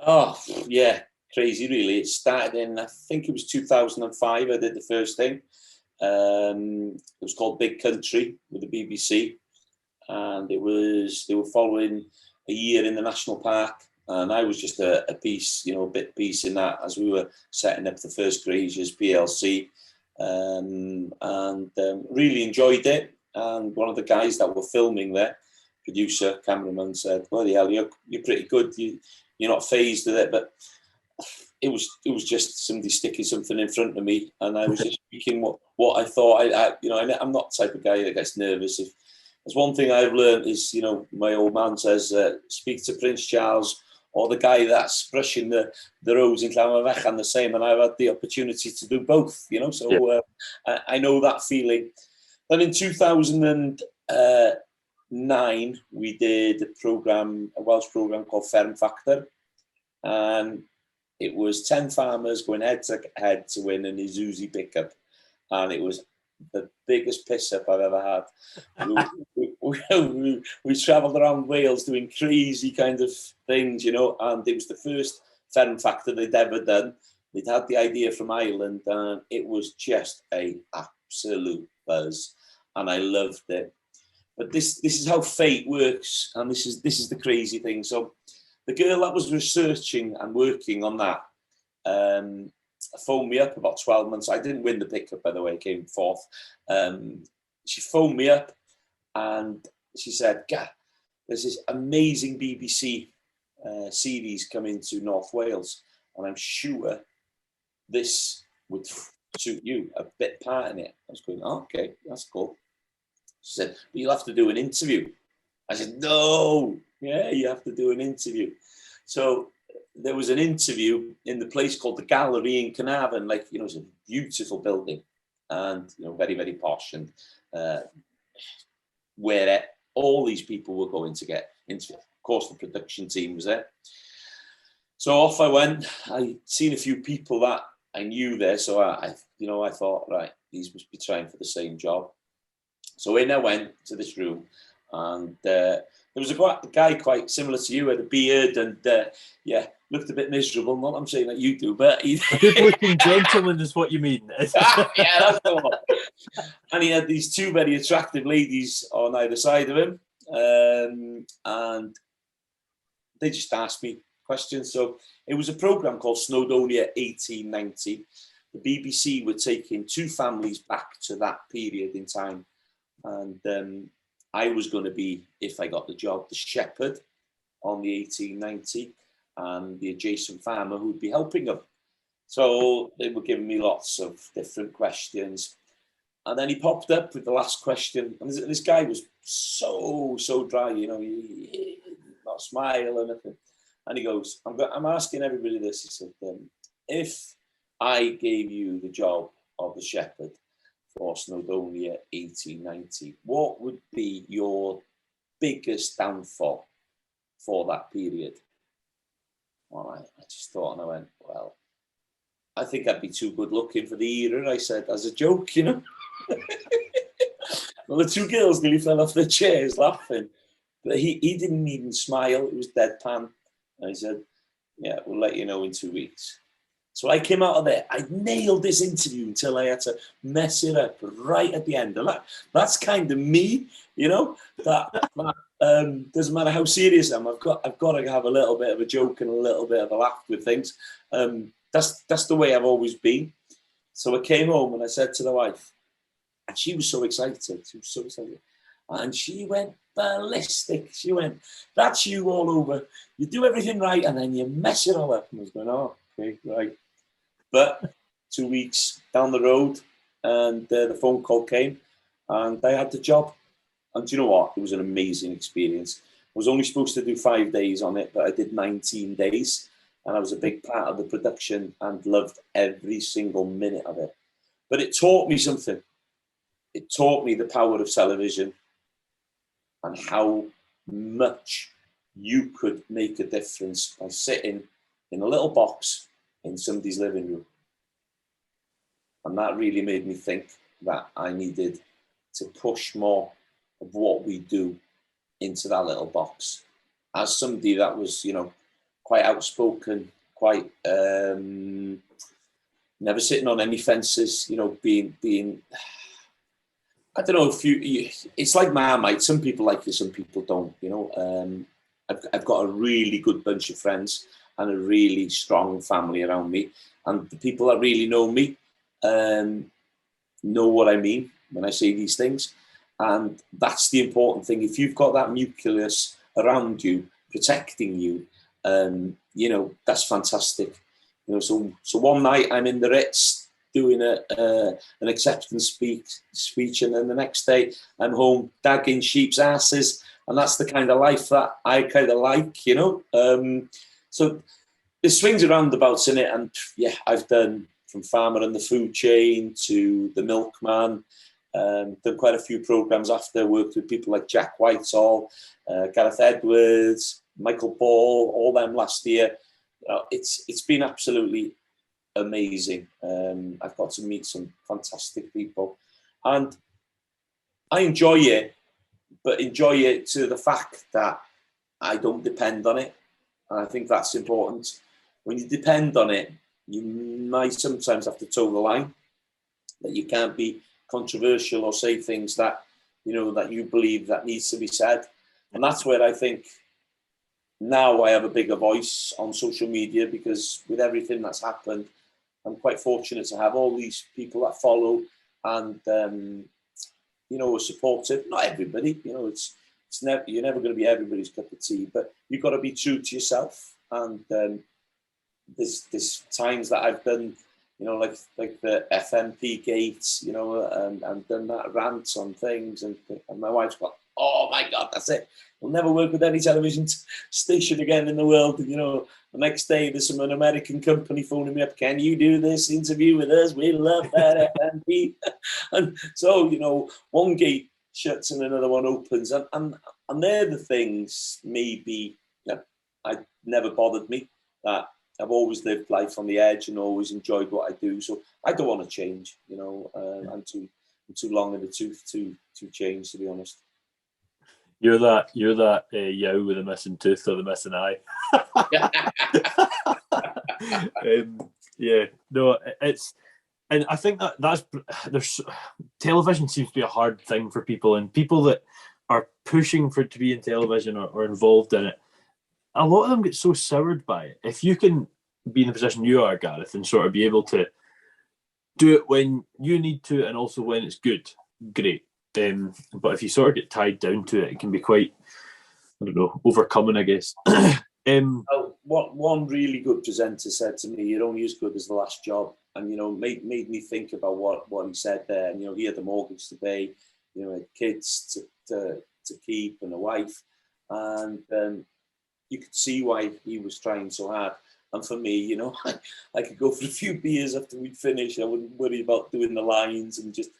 Oh, yeah, crazy, really. It started in, I think it was 2005. I did the first thing. It was called Big Country with the BBC. and they were following a year in the national park, and I was just a piece, a bit piece in that as we were setting up the first Graziers PLC, and really enjoyed it. And one of the guys that were filming there, producer, cameraman, said, "Well, yeah, you're pretty good. You're not phased with it," but it was just somebody sticking something in front of me, and I was just speaking what I thought. I'm not the type of guy that gets nervous. If there's one thing I've learned is, my old man says, speak to Prince Charles or the guy that's brushing the roads in Llanfairpwllgwyngyllgogerychwyrndrobwllllantysiliogogogoch, and the same, and I've had the opportunity to do both, so I know that feeling. Then in 2009, we did a Welsh program called Fferm Factor, and it was 10 farmers going head to head to win an Isuzu pickup, and it was the biggest piss up I've ever had. We travelled around Wales doing crazy kind of things, and it was the first Fferm Factor they'd ever done. They'd had the idea from Ireland, and it was just a absolute buzz, and I loved it. But this is how fate works, and this is the crazy thing. So the girl that was researching and working on that phoned me up about 12 months. I didn't win the pickup, by the way, came fourth. She phoned me up and she said, "Gah, there's this amazing BBC series coming to North Wales, and I'm sure this would suit you, a bit part in it." I was going, "Oh, okay, that's cool." She said, "But you'll have to do an interview." I said, "No, yeah, you have to do an interview." So there was an interview in the place called the Gallery in Carnarvon, it's a beautiful building, and very, very posh, and where all these people were going to get interviewed. Of course, the production team was there. So off I went. I'd seen a few people that I knew there, so I thought, right, these must be trying for the same job. So in I went to this room, and there was a guy quite similar to you, had a beard, and looked a bit miserable. Not I'm saying that you do, but a good-looking gentleman is what you mean. Yeah, that's the one. And he had these two very attractive ladies on either side of him, and they just asked me questions. So it was a program called Snowdonia 1890. The BBC were taking two families back to that period in time, and I was going to be, if I got the job, the shepherd on the 1890, and the adjacent farmer who'd be helping them. So they were giving me lots of different questions. And then he popped up with the last question. And this guy was so dry, he not smile or nothing. And he goes, I'm asking everybody this. He said, if I gave you the job of the shepherd for Snowdonia 1890, what would be your biggest downfall for that period? Well, I just thought, and I went, well, I think I'd be too good looking for the era, I said, as a joke, Well, the two girls nearly fell off their chairs laughing, but he didn't even smile. It was deadpan. And he said, yeah, we'll let you know in 2 weeks. So I came out of there. I nailed this interview until I had to mess it up right at the end. And that's kind of me, that doesn't matter how serious I am. I've got to have a little bit of a joke and a little bit of a laugh with things. That's the way I've always been. So I came home and I said to the wife, and she was so excited. And she went ballistic. She went, "That's you all over. You do everything right and then you mess it all up." And I was going, "Oh, okay, right." But 2 weeks down the road, and the phone call came, and I had the job. And do you know what? It was an amazing experience. I was only supposed to do 5 days on it, but I did 19 days. And I was a big part of the production and loved every single minute of it. But it taught me something. It taught me the power of television and how much you could make a difference by sitting in a little box in somebody's living room. And that really made me think that I needed to push more of what we do into that little box. As somebody that was, quite outspoken, quite never sitting on any fences, being I don't know if it's like Marmite. Some people like you, some people don't. You know, I've got a really good bunch of friends and a really strong family around me, and the people that really know me know what I mean when I say these things, and that's the important thing. If you've got that nucleus around you protecting you, you know, that's fantastic. You know, so one night I'm in the Ritz doing an acceptance speech, and then the next day I'm home dagging sheep's asses, and that's the kind of life that I kind of like, you know. So there's swings and roundabouts in it, and yeah, I've done from Farmer and the Food Chain to the Milkman. Done quite a few programs after. Worked with people like Jack Whitehall, Gareth Edwards, Michael Ball, all them last year. It's been absolutely amazing. I've got to meet some fantastic people, and I enjoy it, but enjoy it to the fact that I don't depend on it, and I think that's important. When you depend on it, you might sometimes have to toe the line, that you can't be controversial or say things that, you know, that you believe that needs to be said. And that's where I think now I have a bigger voice on social media, because with everything that's happened, I'm quite fortunate to have all these people that follow and, you know, are supportive. Not everybody, you know, you're never going to be everybody's cup of tea, but you've got to be true to yourself. And there's times that I've done, you know, like the FMP gates, you know, and done that rant on things, and my wife's got, oh my God, that's it. We'll never work with any television station again in the world. And, you know, the next day there's an American company phoning me up. Can you do this interview with us? We love that FMP. And so, you know, one gate shuts and another one opens, and they're the things maybe that I never bothered me. That I've always lived life on the edge and always enjoyed what I do. So I don't want to change. You know, I'm too long in the tooth to change, to be honest. You're that yow with a missing tooth or the missing eye. Yeah, no, it's, and I think there's television seems to be a hard thing for people, and people that are pushing for it to be in television or involved in it, a lot of them get so soured by it. If you can be in the position you are, Gareth, and sort of be able to do it when you need to and also when it's good, great. But if you sort of get tied down to it, it can be quite, I don't know, overcoming, I guess. What one really good presenter said to me, "You're only as good as the last job," and, you know, made me think about what he said there. And, you know, he had a mortgage to pay, you know, had kids to keep and a wife, and you could see why he was trying so hard. And for me, you know, I could go for a few beers after we'd finish. I wouldn't worry about doing the lines and just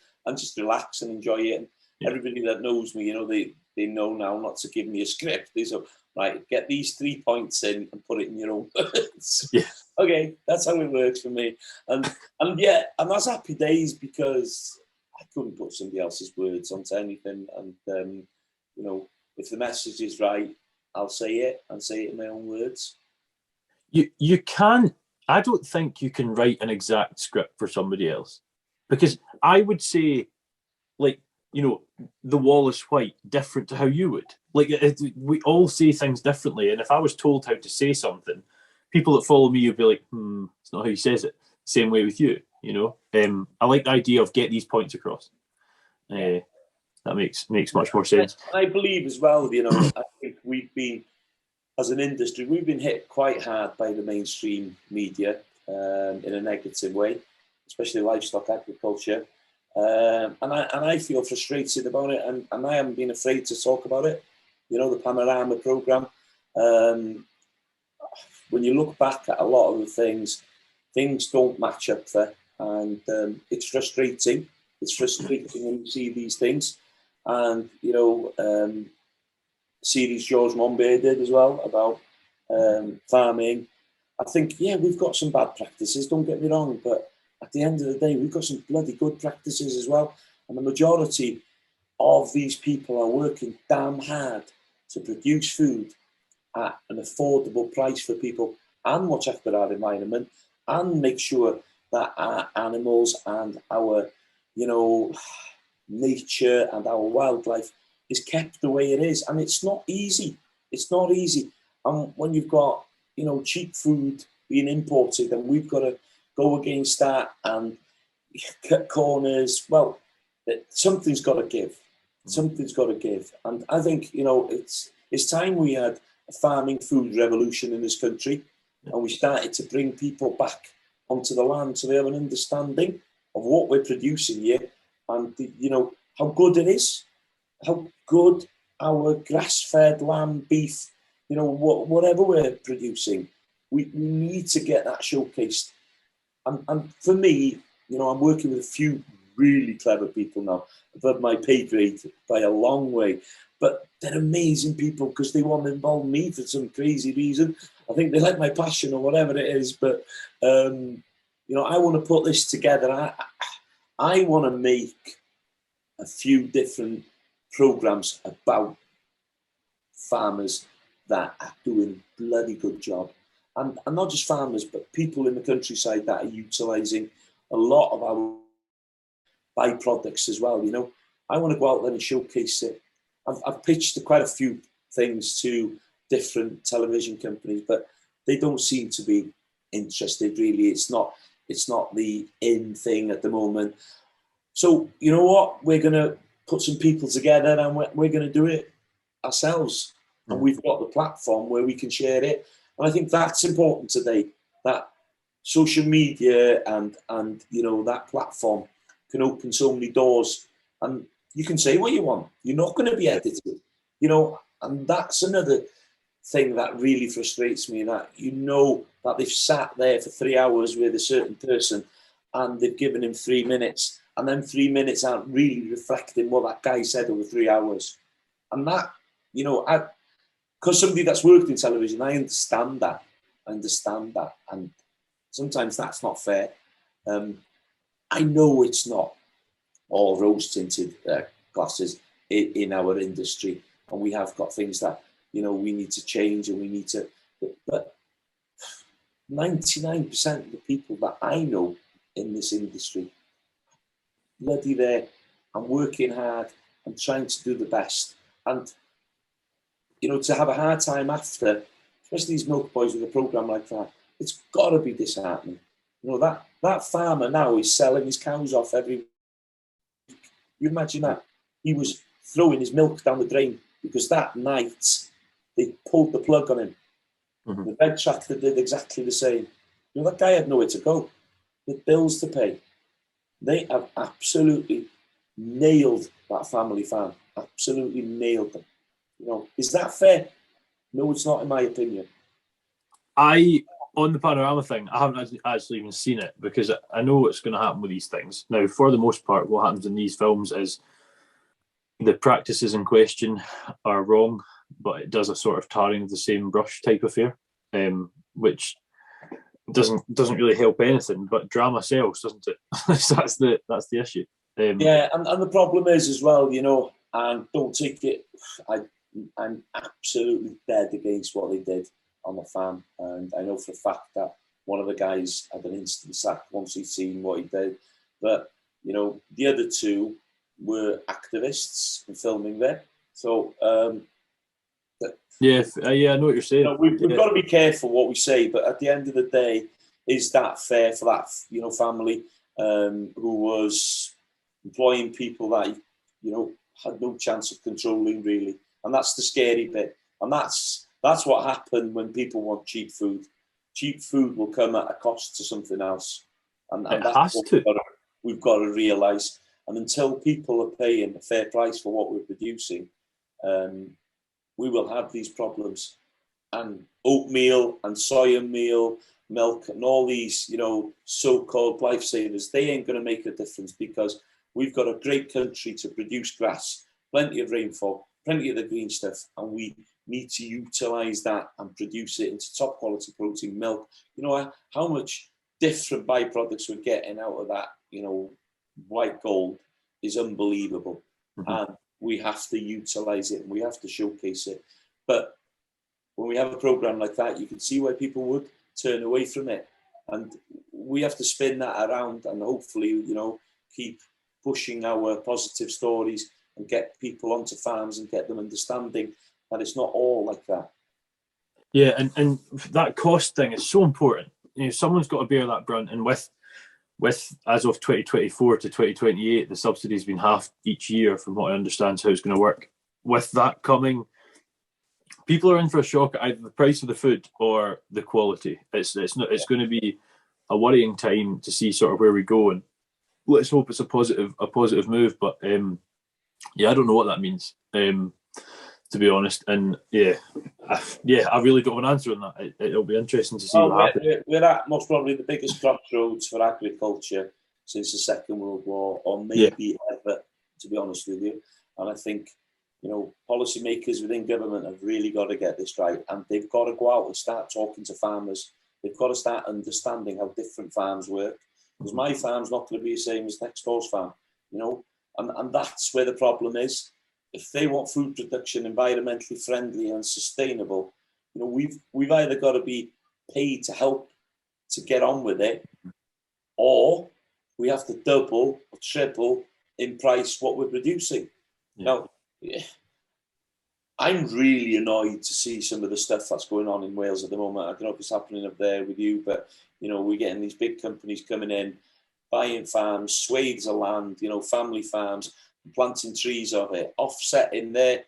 relax and enjoy it. And everybody that knows me, you know, they know now not to give me a script. They say, right, get these 3 points in and put it in your own words. Yeah. Okay, that's how it works for me. And yeah, and that's happy days, because I couldn't put somebody else's words onto anything. And you know, if the message is right, I'll say it and say it in my own words. You can't. I don't think you can write an exact script for somebody else, because I would say, like, you know, the wall is white, different to how you would. Like, we all say things differently, and if I was told how to say something, people that follow me would be like, it's not how he says it. Same way with you, you know. I like the idea of get these points across. That makes much more sense. I believe as well, you know, I think we've been, as an industry, we've been hit quite hard by the mainstream media in a negative way, especially livestock agriculture. And I feel frustrated about it, and I haven't been afraid to talk about it. You know, the Panorama programme, when you look back at a lot of the things don't match up there, and it's frustrating. It's frustrating when you see these things. And, you know, series George Monbiot did as well about farming. I think, yeah, we've got some bad practices, don't get me wrong, but at the end of the day, we've got some bloody good practices as well. And the majority of these people are working damn hard to produce food at an affordable price for people, and watch after our environment, and make sure that our animals and our, you know, nature and our wildlife is kept the way it is. And it's not easy. It's not easy. And when you've got, cheap food being imported and we've got to go against that and cut corners, well, something's got to give. Something's got to give. And I think, it's time we had a farming food revolution in this country, and we started to bring people back onto the land so they have an understanding of what we're producing here and, how good it is, how good our grass-fed lamb, beef, whatever we're producing. We need to get that showcased. And for me, I'm working with a few really clever people now, above my pay grade by a long way. But they're amazing people because they want to involve me for some crazy reason. I think they like my passion or whatever it is. But, I want to put this together. I want to make a few different programs about farmers that are doing a bloody good job. And not just farmers, but people in the countryside that are utilising a lot of our byproducts as well. I want to go out there and showcase it. I've pitched quite a few things to different television companies, but they don't seem to be interested really. It's not the in thing at the moment. So you know what? We're going to put some people together and we're going to do it ourselves. And we've got the platform where we can share it. And I think that's important today, that social media and that platform can open so many doors, and you can say what you want. You're not going to be edited, and that's another thing that really frustrates me, that that they've sat there for 3 hours with a certain person and they've given him 3 minutes, and then 3 minutes aren't really reflecting what that guy said over 3 hours. And that, because somebody that's worked in television, I understand that. And sometimes that's not fair. I know it's not all rose-tinted glasses in our industry, and we have got things that, we need to change, and we need to... But 99% of the people that I know in this industry, bloody there, and working hard and trying to do the best. And to have a hard time after, especially these milk boys with a program like that, it's got to be disheartening. That farmer now is selling his cows off every week. You imagine that? He was throwing his milk down the drain because that night they pulled the plug on him. Mm-hmm. The bed tractor did exactly the same. That guy had nowhere to go. The bills to pay. They have absolutely nailed that family farm. Absolutely nailed them. Is that fair? No, it's not, in my opinion. On the panorama thing, I haven't actually even seen it because I know what's going to happen with these things. Now, for the most part, what happens in these films is the practices in question are wrong, but it does a sort of tarring of the same brush type affair, which doesn't really help anything. But drama sells, doesn't it? that's the issue. Yeah, and the problem is as well, and don't take it. I'm absolutely dead against what they did on the farm, and I know for a fact that one of the guys had an instant sack once he'd seen what he did. But the other two were activists and filming there. So I know what you're saying. We've got to be careful what we say, but at the end of the day, is that fair for that family who was employing people that had no chance of controlling really? And that's the scary bit. And that's what happened when people want cheap food. Cheap food will come at a cost to something else. And that's what we've got to realise. And until people are paying a fair price for what we're producing, we will have these problems. And oatmeal and soya meal, milk, and all these, so-called lifesavers, they ain't going to make a difference because we've got a great country to produce grass, plenty of rainfall, plenty of the green stuff, and we need to utilise that and produce it into top quality protein milk. How much different byproducts we're getting out of that, white gold is unbelievable. Mm-hmm. And we have to utilise it and we have to showcase it. But when we have a programme like that, you can see why people would turn away from it. And we have to spin that around and hopefully, keep pushing our positive stories and get people onto farms and get them understanding that it's not all like that. Yeah, and that cost thing is so important. You know, someone's got to bear that brunt, and with as of 2024 to 2028, the subsidy's been halved each year, from what I understand, how it's going to work. With that coming, people are in for a shock at either the price of the food or the quality. It's going to be a worrying time to see sort of where we go, and let's hope it's a positive move. But yeah, I don't know what that means, to be honest. And I really don't have an answer on that. It'll be interesting to see what happens. We're at most probably the biggest crossroads for agriculture since the Second World War, or maybe ever, to be honest with you. And I think, you know, policymakers within government have really got to get this right, and they've got to go out and start talking to farmers. They've got to start understanding how different farms work, because my farm's not going to be the same as next door's farm, you know, and that's where the problem is. If they want food production environmentally friendly and sustainable, you know, we've either got to be paid to help to get on with it, or we have to double or triple in price what we're producing. Now, I'm really annoyed to see some of the stuff that's going on in Wales at the moment. I don't know if it's happening up there with you, but, you know, we're getting these big companies coming in, buying farms, swathes of land, you know, family farms, planting trees of it, offsetting their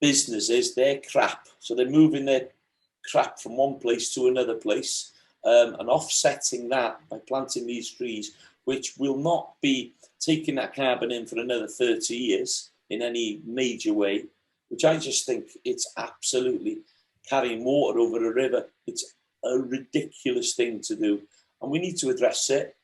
businesses, their crap. So they're moving their crap from one place to another place, and offsetting that by planting these trees, which will not be taking that carbon in for another 30 years in any major way, which I just think it's absolutely carrying water over a river. It's a ridiculous thing to do, and we need to address it.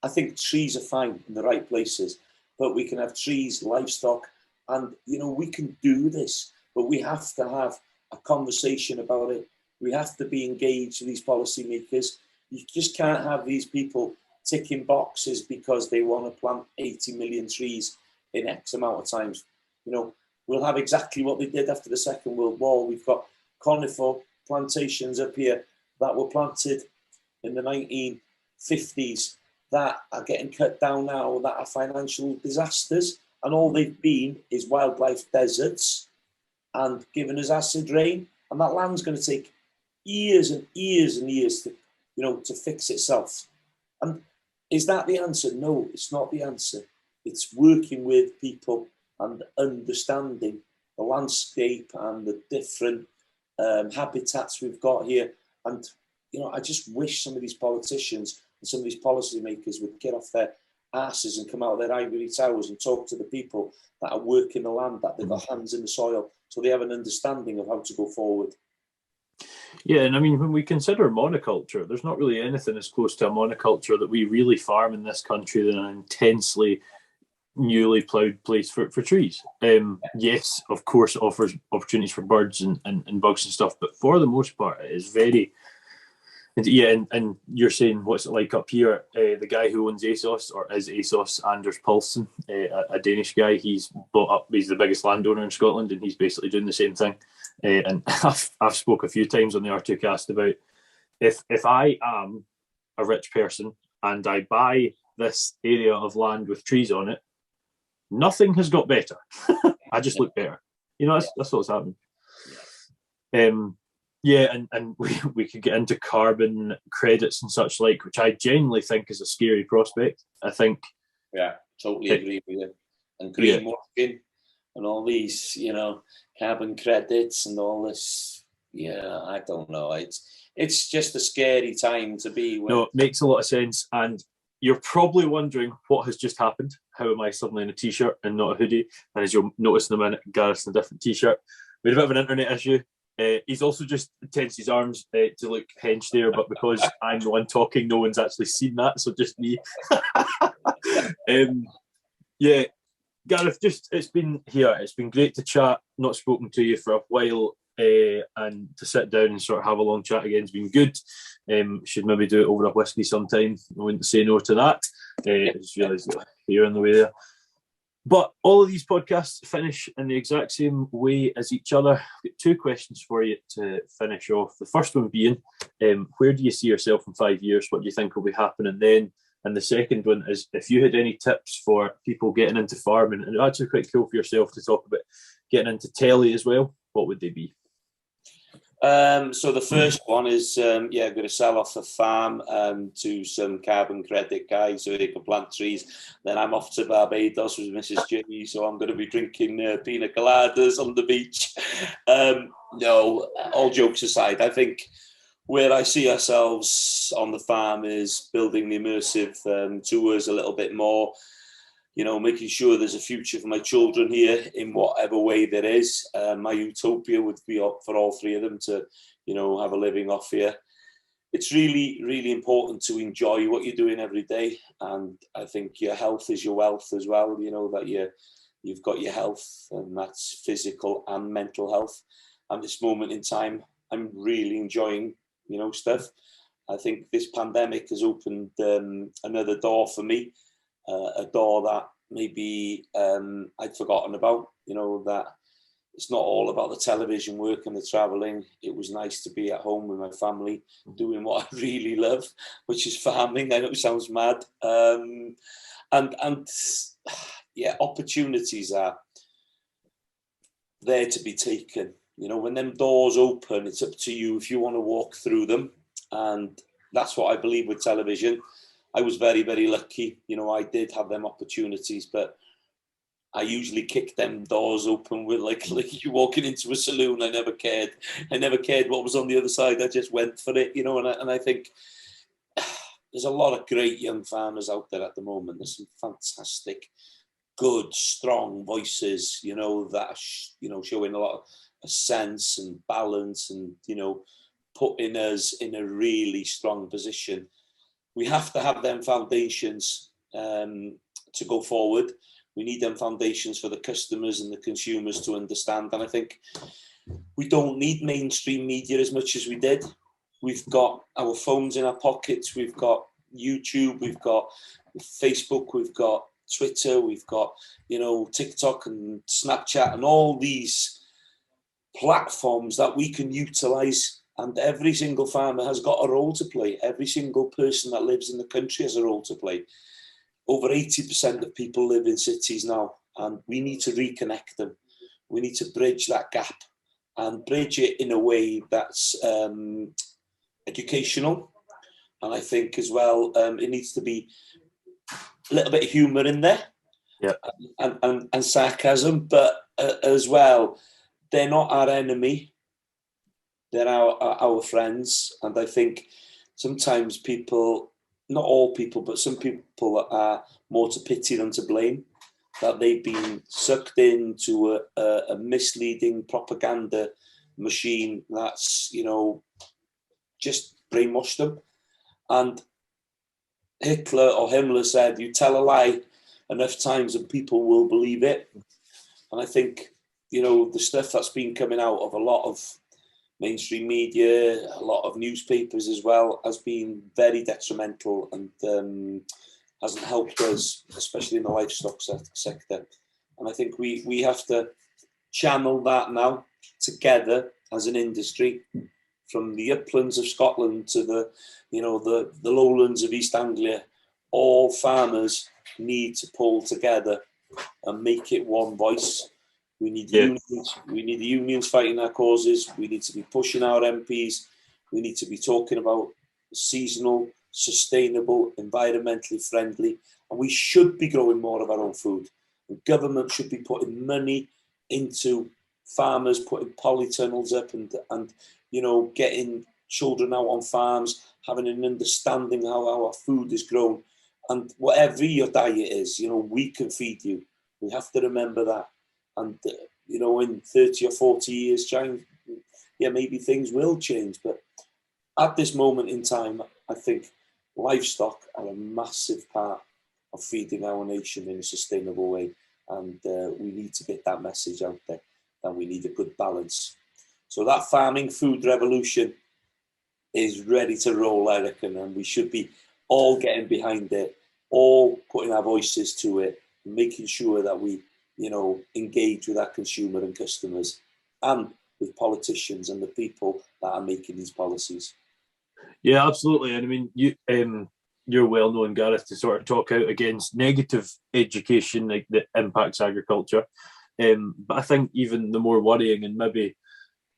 I think trees are fine in the right places, but we can have trees, livestock, and, you know, we can do this, but we have to have a conversation about it. We have to be engaged with these policymakers. You just can't have these people ticking boxes because they want to plant 80 million trees in X amount of times. You know, we'll have exactly what they did after the Second World War. We've got conifer plantations up here that were planted in the 1950s that are getting cut down now, that are financial disasters, and all they've been is wildlife deserts and giving us acid rain, and that land's going to take years and years and years to, you know, to fix itself. And is that the answer? No, it's not the answer. It's working with people and understanding the landscape and the different habitats we've got here. And, you know, I just wish some of these politicians and some of these policymakers would get off their asses and come out of their ivory towers and talk to the people that are working the land, that they've got hands in the soil, so they have an understanding of how to go forward. Yeah, and I mean, when we consider monoculture, there's not really anything as close to a monoculture that we really farm in this country than an intensely newly ploughed place for trees. Yes, of course, it offers opportunities for birds and bugs and stuff, but for the most part, it is very... And you're saying, what's it like up here? The guy who owns ASOS, or is ASOS, Anders Paulsen, a Danish guy, he's the biggest landowner in Scotland, and he's basically doing the same thing. And I've spoke a few times on the R2Kast about if I am a rich person and I buy this area of land with trees on it, nothing has got better. I just look better. You know, that's what's happening. And we could get into carbon credits and such like, which I genuinely think is a scary prospect. I think... Yeah, totally agree with you. And greenwashing and all these, you know, carbon credits and all this. Yeah, I don't know. It's just a scary time to be. No, it makes a lot of sense. And you're probably wondering what has just happened. How am I suddenly in a t-shirt and not a hoodie? And as you'll notice in a minute, Gareth's in a different t-shirt. We had a bit of an internet issue. He's also just tensed his arms to look hench there, but because I'm the one talking, no one's actually seen that, so just me. Gareth, it's been great to chat. Not spoken to you for a while, and to sit down and sort of have a long chat again has been good. Should maybe do it over a whiskey sometime. I wouldn't say no to that. I just realised here on the way there. But all of these podcasts finish in the exact same way as each other. I've got two questions for you to finish off. The first one being, where do you see yourself in 5 years? What do you think will be happening then? And the second one is if you had any tips for people getting into farming, and it's actually quite cool for yourself to talk about getting into telly as well, what would they be? So the first one is, going to sell off the farm to some carbon credit guys so they can plant trees. Then I'm off to Barbados with Mrs. J, so I'm going to be drinking pina coladas on the beach. No, all jokes aside, I think where I see ourselves on the farm is building the immersive tours a little bit more. Making sure there's a future for my children here in whatever way there is. My utopia would be for all three of them to, have a living off here. It's really, really important to enjoy what you're doing every day. And I think your health is your wealth as well, that you've got your health, and that's physical and mental health. And this moment in time, I'm really enjoying, stuff. I think this pandemic has opened another door for me. A door that maybe I'd forgotten about, that it's not all about the television work and the travelling. It was nice to be at home with my family, doing what I really love, which is farming. I know it sounds mad. Opportunities are there to be taken. When them doors open, it's up to you if you want to walk through them. And that's what I believe with television. I was very, very lucky. I did have them opportunities, but I usually kick them doors open with like you walking into a saloon. I never cared. I never cared what was on the other side. I just went for it, and I think there's a lot of great young farmers out there at the moment. There's some fantastic, good, strong voices, that are, showing a lot of sense and balance and, putting us in a really strong position. We have to have them foundations to go forward. We need them foundations for the customers and the consumers to understand. And I think we don't need mainstream media as much as we did. We've got our phones in our pockets. We've got YouTube. We've got Facebook. We've got Twitter. We've got, TikTok and Snapchat and all these platforms that we can utilize. And every single farmer has got a role to play. Every single person that lives in the country has a role to play. Over 80% of people live in cities now, and we need to reconnect them. We need to bridge that gap and bridge it in a way that's educational. And I think as well, it needs to be a little bit of humour in there, and sarcasm, but as well, they're not our enemy. They're our friends. And I think sometimes people, not all people, but some people are more to pity than to blame, that they've been sucked into a misleading propaganda machine that's, just brainwashed them. And Himmler said, you tell a lie enough times and people will believe it. And I think, the stuff that's been coming out of a lot of mainstream media, a lot of newspapers as well, has been very detrimental and hasn't helped us, especially in the livestock sector. And I think we have to channel that now together as an industry, from the uplands of Scotland to the lowlands of East Anglia. All farmers need to pull together and make it one voice. We need unions. We need the unions fighting our causes. We need to be pushing our MPs. We need to be talking about seasonal, sustainable, environmentally friendly, and we should be growing more of our own food. The government should be putting money into farmers, putting polytunnels up, and getting children out on farms, having an understanding how our food is grown. And whatever your diet is, we can feed you. We have to remember that. And, in 30 or 40 years' time, maybe things will change. But at this moment in time, I think livestock are a massive part of feeding our nation in a sustainable way. And we need to get that message out there, that we need a good balance. So that farming food revolution is ready to roll, I reckon, and we should be all getting behind it, all putting our voices to it, making sure that we engage with our consumer and customers and with politicians and the people that are making these policies. Yeah, absolutely. And I mean, you're well known, Gareth, to sort of talk out against negative education like that impacts agriculture. But I think even the more worrying and maybe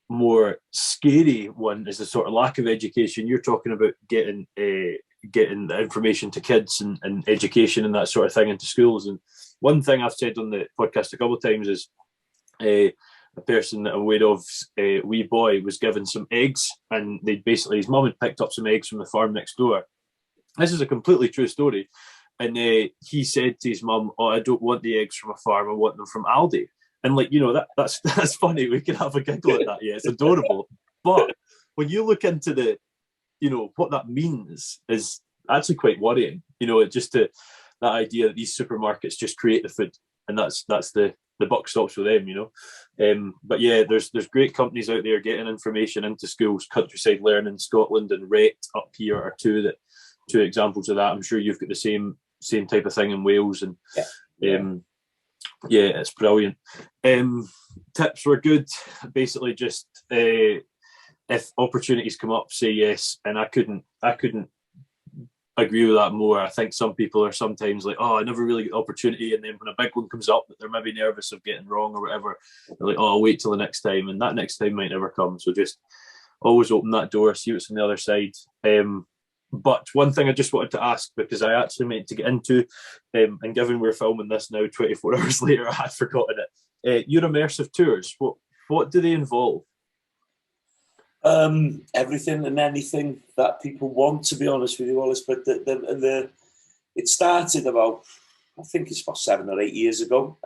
more scary one is the sort of lack of education. You're talking about getting the information to kids and education and that sort of thing into schools. And one thing I've said on the podcast a couple of times is a person that I'm aware of, a wee boy, was given some eggs, and they basically, his mum had picked up some eggs from the farm next door. This is a completely true story. And he said to his mum, "Oh, I don't want the eggs from a farm. I want them from Aldi." And like, that's funny. We can have a giggle at that. Yeah, it's adorable. But when you look into the, what that means is actually quite worrying. That idea that these supermarkets just create the food, and that's the buck stops with them. But yeah, there's great companies out there getting information into schools. Countryside Learning in Scotland and RET up here are two examples of that. I'm sure you've got the same type of thing in Wales, and it's brilliant. Tips were good. Basically, just if opportunities come up, say yes. And I couldn't agree with that more. I think some people are sometimes like, "Oh, I never really get the opportunity," and then when a big one comes up that they're maybe nervous of getting wrong or whatever, they're like, "Oh, I'll wait till the next time," and that next time might never come. So just always open that door, see what's on the other side. But one thing I just wanted to ask, because I actually meant to get into, and given we're filming this now 24 hours later, I had forgotten it. Your immersive tours, what do they involve? Everything and anything that people want, to be honest with you, Wallace. But it started about, I think it's about 7 or 8 years ago.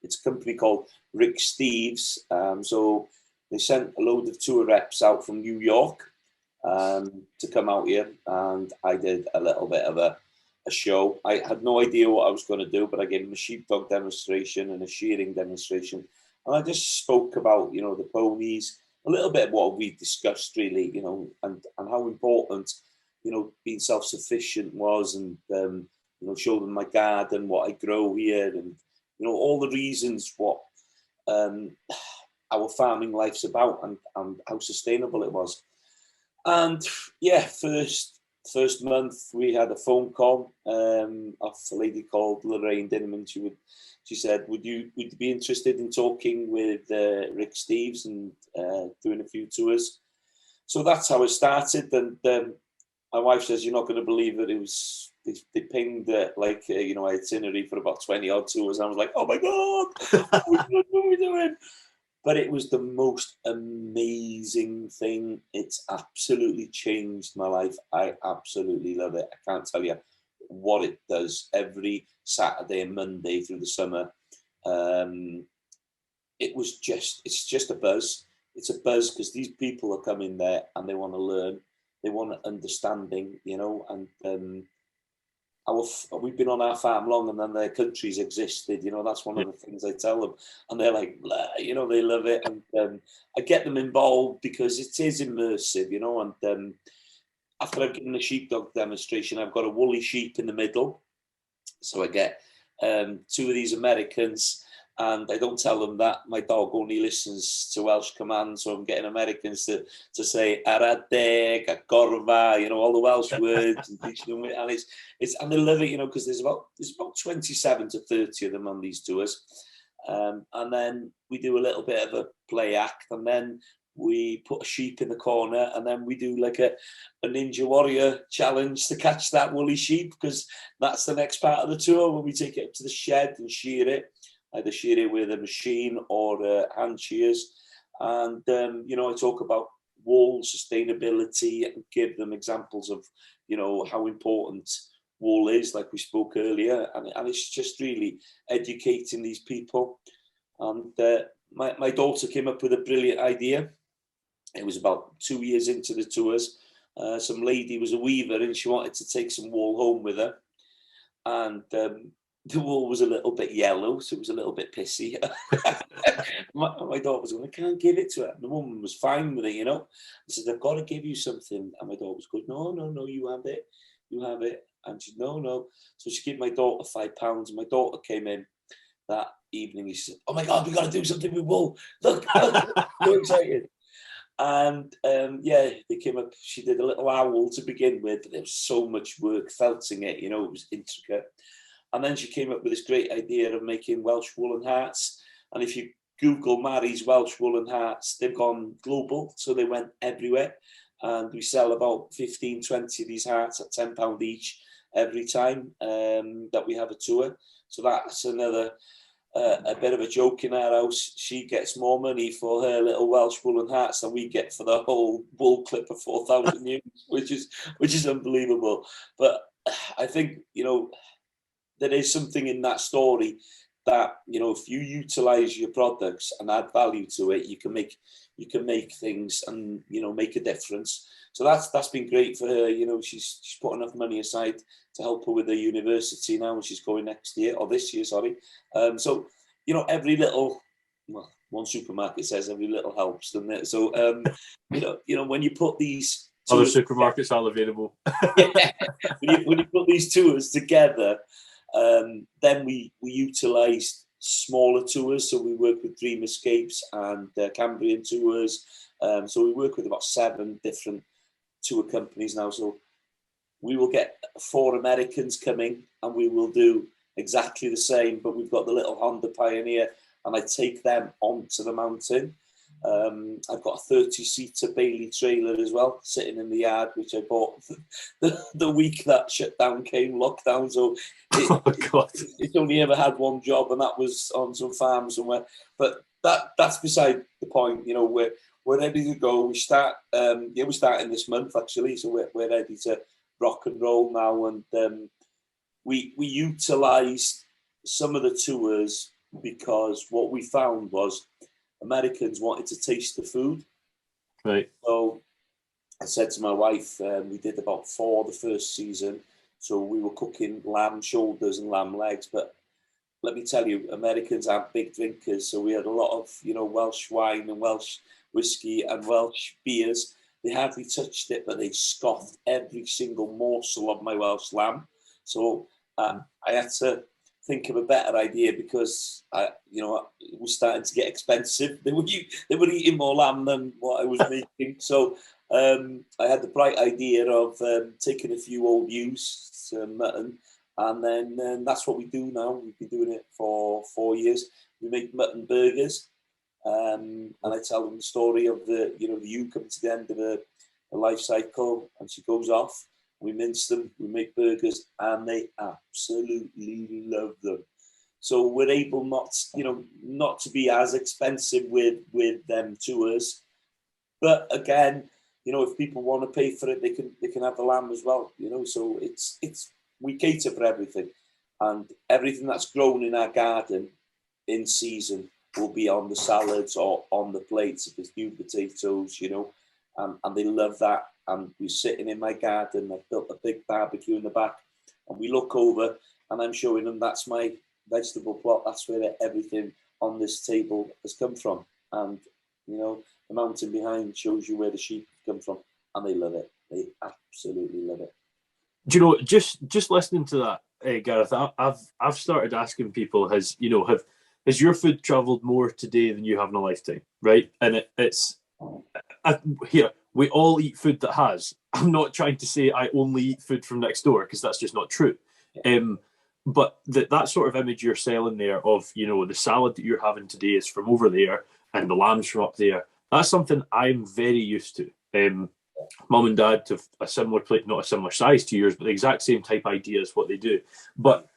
It's a company called Rick Steves. So they sent a load of tour reps out from New York to come out here, and I did a little bit of a show. I had no idea what I was going to do, but I gave them a sheepdog demonstration and a shearing demonstration, and I just spoke about the ponies, a little bit of what we discussed really, and how important being self-sufficient was, and show them my garden, what I grow here, and all the reasons what our farming life's about, and how sustainable it was. And yeah, first month we had a phone call of a lady called Lorraine Dinneman. She said, would you be interested in talking with Rick Steves and doing a few tours? So that's how it started. And my wife says, "You're not going to believe that it was." They pinged itinerary for about 20 odd tours. I was like, "Oh my god, what are we doing?" But it was the most amazing thing. It's absolutely changed my life. I absolutely love it. I can't tell you what it does every Saturday and Monday through the summer. It's just a buzz. It's a buzz because these people are coming there and they want to learn. They want understanding, and we've been on our farm long, and then their countries existed. That's one of the things I tell them, and they're like, they love it, and I get them involved because it is immersive, and after I've given the sheepdog demonstration, I've got a woolly sheep in the middle, so I get two of these Americans. And I don't tell them that my dog only listens to Welsh commands, so I'm getting Americans to say "aradeg," "gorfa," all the Welsh words, and teaching them. And and they love it, because there's about 27 to 30 of them on these tours, and then we do a little bit of a play act, and then we put a sheep in the corner, and then we do like a Ninja Warrior challenge to catch that woolly sheep, because that's the next part of the tour when we take it up to the shed and shear it. Either shear it with a machine or hand shears. And, I talk about wool sustainability and give them examples of, how important wool is, like we spoke earlier. And it's just really educating these people. And my daughter came up with a brilliant idea. It was about 2 years into the tours. Some lady was a weaver and she wanted to take some wool home with her. And the wool was a little bit yellow, so it was a little bit pissy. my daughter was going, "I can't give it to her." And the woman was fine with it, I said, "I've got to give you something." And my daughter was going, No, you have it. You have it. And she said, No. So she gave my daughter £5. And my daughter came in that evening. She said, "Oh my God, we got to do something with wool. Look, so excited." And yeah, they came up. She did a little owl to begin with, but there was so much work felting it. You know, it was intricate. And then she came up with this great idea of making Welsh woolen hats. And if you Google Mary's Welsh woolen hats, they've gone global, so they went everywhere. And we sell about 15, 20 of these hats at £10 each every time that we have a tour. So that's another a bit of a joke in our house. She gets more money for her little Welsh woolen hats than we get for the whole wool clip of 4,000 units, which is unbelievable. But I think, you know, there is something in that story that, you know, if you utilize your products and add value to it, you can make things and, you know, make a difference. So that's been great for her. You know, she's put enough money aside to help her with her university now, and she's going next year, or this year, sorry. So, you know, every little, well, one supermarket says every little helps, doesn't it? So, you know, when you put these other supermarkets are available. Yeah, when you put these tours together, then we utilise smaller tours. So we work with Dream Escapes and Cambrian Tours. So we work with about 7 different tour companies now. So we will get 4 Americans coming and we will do exactly the same, but we've got the little Honda Pioneer and I take them onto the mountain. I've got a 30-seater Bailey trailer as well, sitting in the yard, which I bought the week that shutdown came, lockdown. So it's only ever had one job, and that was on some farm somewhere. But that's beside the point. You know, we're ready to go. We start, we're starting this month actually, so we're ready to rock and roll now. And we utilised some of the tours because what we found was Americans wanted to taste the food. Right. So I said to my wife, we did about 4 the first season. So we were cooking lamb shoulders and lamb legs. But let me tell you, Americans aren't big drinkers. So we had a lot of, you know, Welsh wine and Welsh whiskey and Welsh beers. They hardly touched it, but they scoffed every single morsel of my Welsh lamb. So I had to think of a better idea because it was starting to get expensive. They were eating more lamb than what I was making. So I had the bright idea of taking a few old ewes, mutton, and then that's what we do now. We've been doing it for 4 years. We make mutton burgers, and I tell them the story of the ewe comes to the end of the life cycle and she goes off. We mince them, we make burgers, and they absolutely love them. So we're able not to be as expensive with them tours. But again, you know, if people want to pay for it, they can have the lamb as well. You know, so it's we cater for everything, and everything that's grown in our garden in season will be on the salads or on the plates if it's new potatoes. You know, and they love that. And we're sitting in my garden. I've built a big barbecue in the back, and we look over, and I'm showing them that's my vegetable plot. That's where everything on this table has come from. And you know, the mountain behind shows you where the sheep come from, and they love it. They absolutely love it. Do you know? Just listening to that, Gareth, I've started asking people: has your food travelled more today than you have in a lifetime? Right, and it's here. We all eat food that has. I'm not trying to say I only eat food from next door because that's just not true. But that sort of image you're selling there of, you know, the salad that you're having today is from over there and the lamb's from up there. That's something I'm very used to. Mum and dad have a similar plate, not a similar size to yours, but the exact same type idea is what they do. But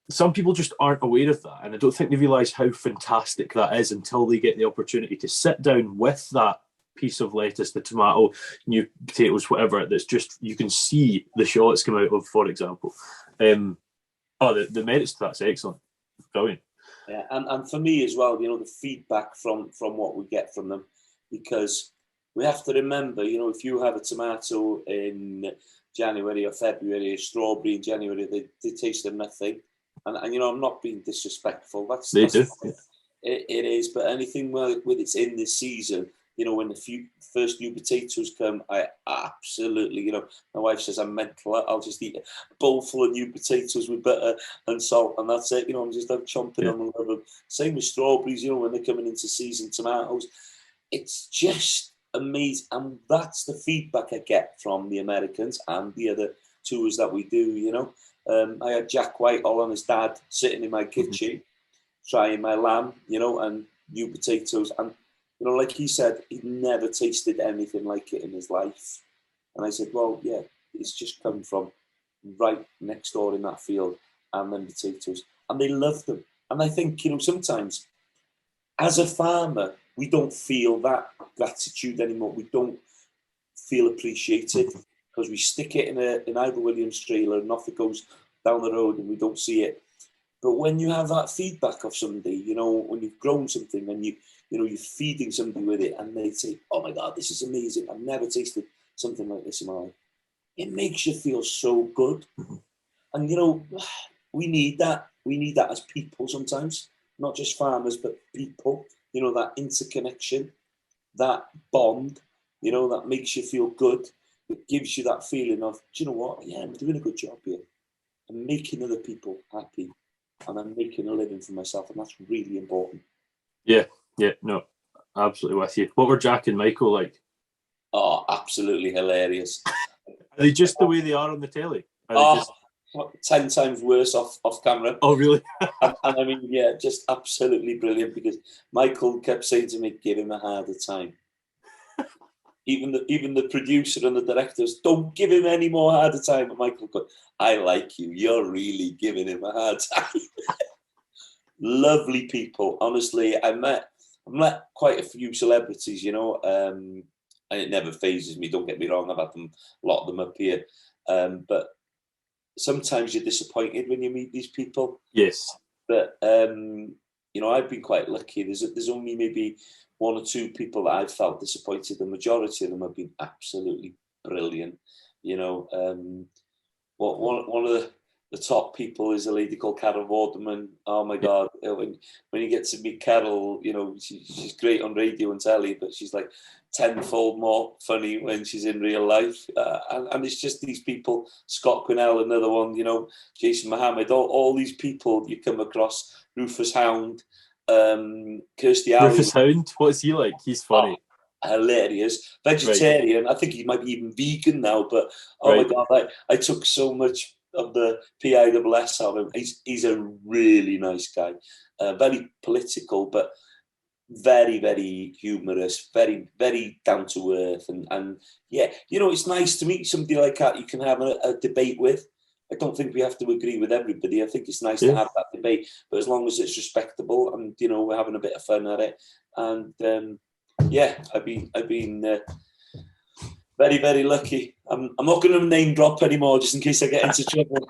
some people just aren't aware of that. And I don't think they realise how fantastic that is until they get the opportunity to sit down with that piece of lettuce, the tomato, new potatoes, whatever, that's just, you can see the shots come out of, for example. The merits to that's excellent. Brilliant. Yeah, and for me as well, you know, the feedback from what we get from them, because we have to remember, you know, if you have a tomato in January or February, a strawberry in January, they taste of nothing. And you know, I'm not being disrespectful. They do. Yeah. It is, but anything with it's in this season, you know, when the first new potatoes come, I absolutely, you know, my wife says I'm mental. I'll just eat a bowl full of new potatoes with butter and salt, and that's it. You know, I'm chomping on them. Same with strawberries, you know, when they're coming into season, tomatoes. It's just amazing. And that's the feedback I get from the Americans and the other tours that we do, you know. I had Jack Whitehall and his dad sitting in my kitchen, trying my lamb, you know, and new potatoes. And, you know, like he said, he'd never tasted anything like it in his life. And I said, well, yeah, it's just come from right next door in that field, and then potatoes. And they love them. And I think, you know, sometimes as a farmer, we don't feel that gratitude anymore. We don't feel appreciated because we stick it in an Ivor Williams trailer and off it goes down the road and we don't see it. But when you have that feedback of somebody, you know, when you've grown something and you're feeding somebody with it and they say, oh my God, this is amazing. I've never tasted something like this in my life. It makes you feel so good. And, you know, we need that. We need that as people sometimes, not just farmers, but people, you know, that interconnection, that bond, you know, that makes you feel good. It gives you that feeling of, do you know what? Yeah, I'm doing a good job here. I'm making other people happy and I'm making a living for myself. And that's really important. Yeah, no, absolutely with you. What were Jack and Michael like? Oh, absolutely hilarious. Are they just the way they are on the telly? 10 times worse off camera. Oh, really? and I mean, yeah, just absolutely brilliant because Michael kept saying to me, give him a harder time. Even the producer and the directors, don't give him any more harder time. And Michael goes, I like you. You're really giving him a hard time. Lovely people. Honestly, I've met quite a few celebrities, you know, and it never phases me. Don't get me wrong. I've had a lot of them up here. But sometimes you're disappointed when you meet these people. Yes. But, you know, I've been quite lucky. There's only maybe one or two people that I've felt disappointed. The majority of them have been absolutely brilliant. You know, one of the top people is a lady called Carol Vorderman. Oh my God! When you get to meet Carol, you know she's great on radio and telly, but she's like tenfold more funny when she's in real life. And it's just these people. Scott Quinnell, another one. You know, Jason Mohammed. All these people you come across. Rufus Hound. Kirstie Alley. Rufus Hound, what is he like? He's funny. Oh, hilarious. Vegetarian. Right. I think he might be even vegan now, but my God, I took so much of the PISS of him. He's a really nice guy. Very political, but very, very humorous, very, very down to earth. And yeah, you know, it's nice to meet somebody like that you can have a debate with. I don't think we have to agree with everybody. I think it's nice to have that debate, but as long as it's respectable and, you know, we're having a bit of fun at it. And yeah, I've been very, very lucky. I'm not going to name drop anymore just in case I get into trouble.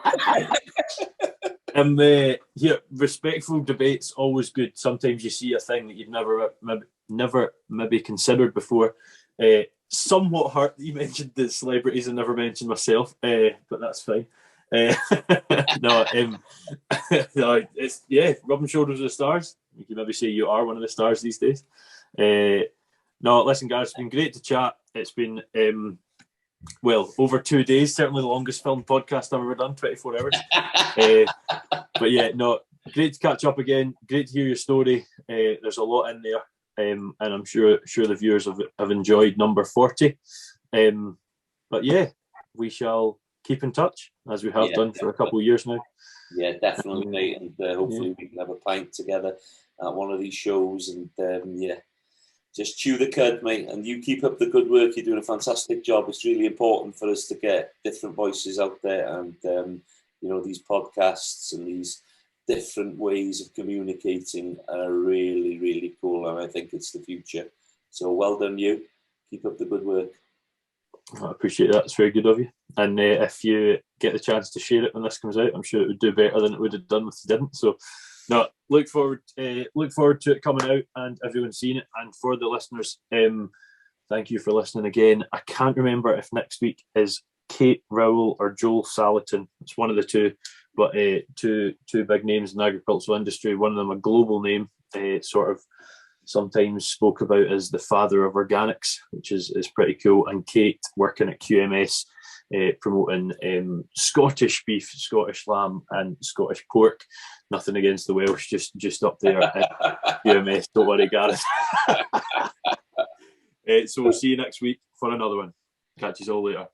Yeah, respectful debate's always good. Sometimes you see a thing that you've never maybe considered before. Somewhat hurt that you mentioned the celebrities and never mentioned myself, but that's fine. No, it's rubbing shoulders with the stars. You can maybe say you are one of the stars these days. No, listen, guys, it's been great to chat. It's been over 2 days, certainly the longest film podcast I've ever done, 24 hours. But yeah, no, great to catch up again. Great to hear your story. There's a lot in there, and I'm sure the viewers have enjoyed number 40. But yeah, we shall keep in touch as we have done for a couple of years now. Yeah, definitely, mate. And hopefully we can have a pint together at one of these shows. And just chew the cud, mate. And you keep up the good work. You're doing a fantastic job. It's really important for us to get different voices out there, and you know, these podcasts and these different ways of communicating are really, really cool. And I think it's the future. So well done, you. Keep up the good work. I appreciate that. It's very good of you. And if you get the chance to share it when this comes out, I'm sure it would do better than it would have done if you didn't. So, no, look forward to it coming out and everyone seeing it. And for the listeners, thank you for listening again. I can't remember if next week is Kate Rowell or Joel Salatin. It's one of the two, but two big names in the agricultural industry. One of them a global name, sort of sometimes spoke about as the father of organics, which is pretty cool. And Kate working at QMS, promoting Scottish beef, Scottish lamb, and Scottish pork. Nothing against the Welsh, just up there at QMS. Don't worry, Gareth. So we'll see you next week for another one. Catch you all later.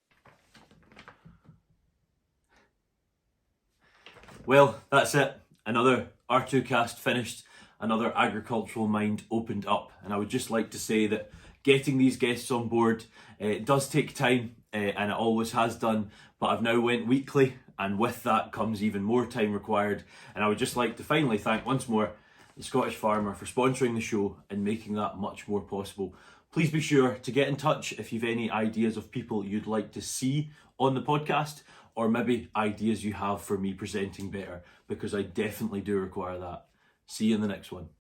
Well, that's it. Another R2Kast finished, another agricultural mind opened up. And I would just like to say that getting these guests on board, it does take time, and it always has done, but I've now went weekly, and with that comes even more time required. And I would just like to finally thank once more the Scottish Farmer for sponsoring the show and making that much more possible. Please be sure to get in touch if you've any ideas of people you'd like to see on the podcast, or maybe ideas you have for me presenting better, because I definitely do require that. See you in the next one.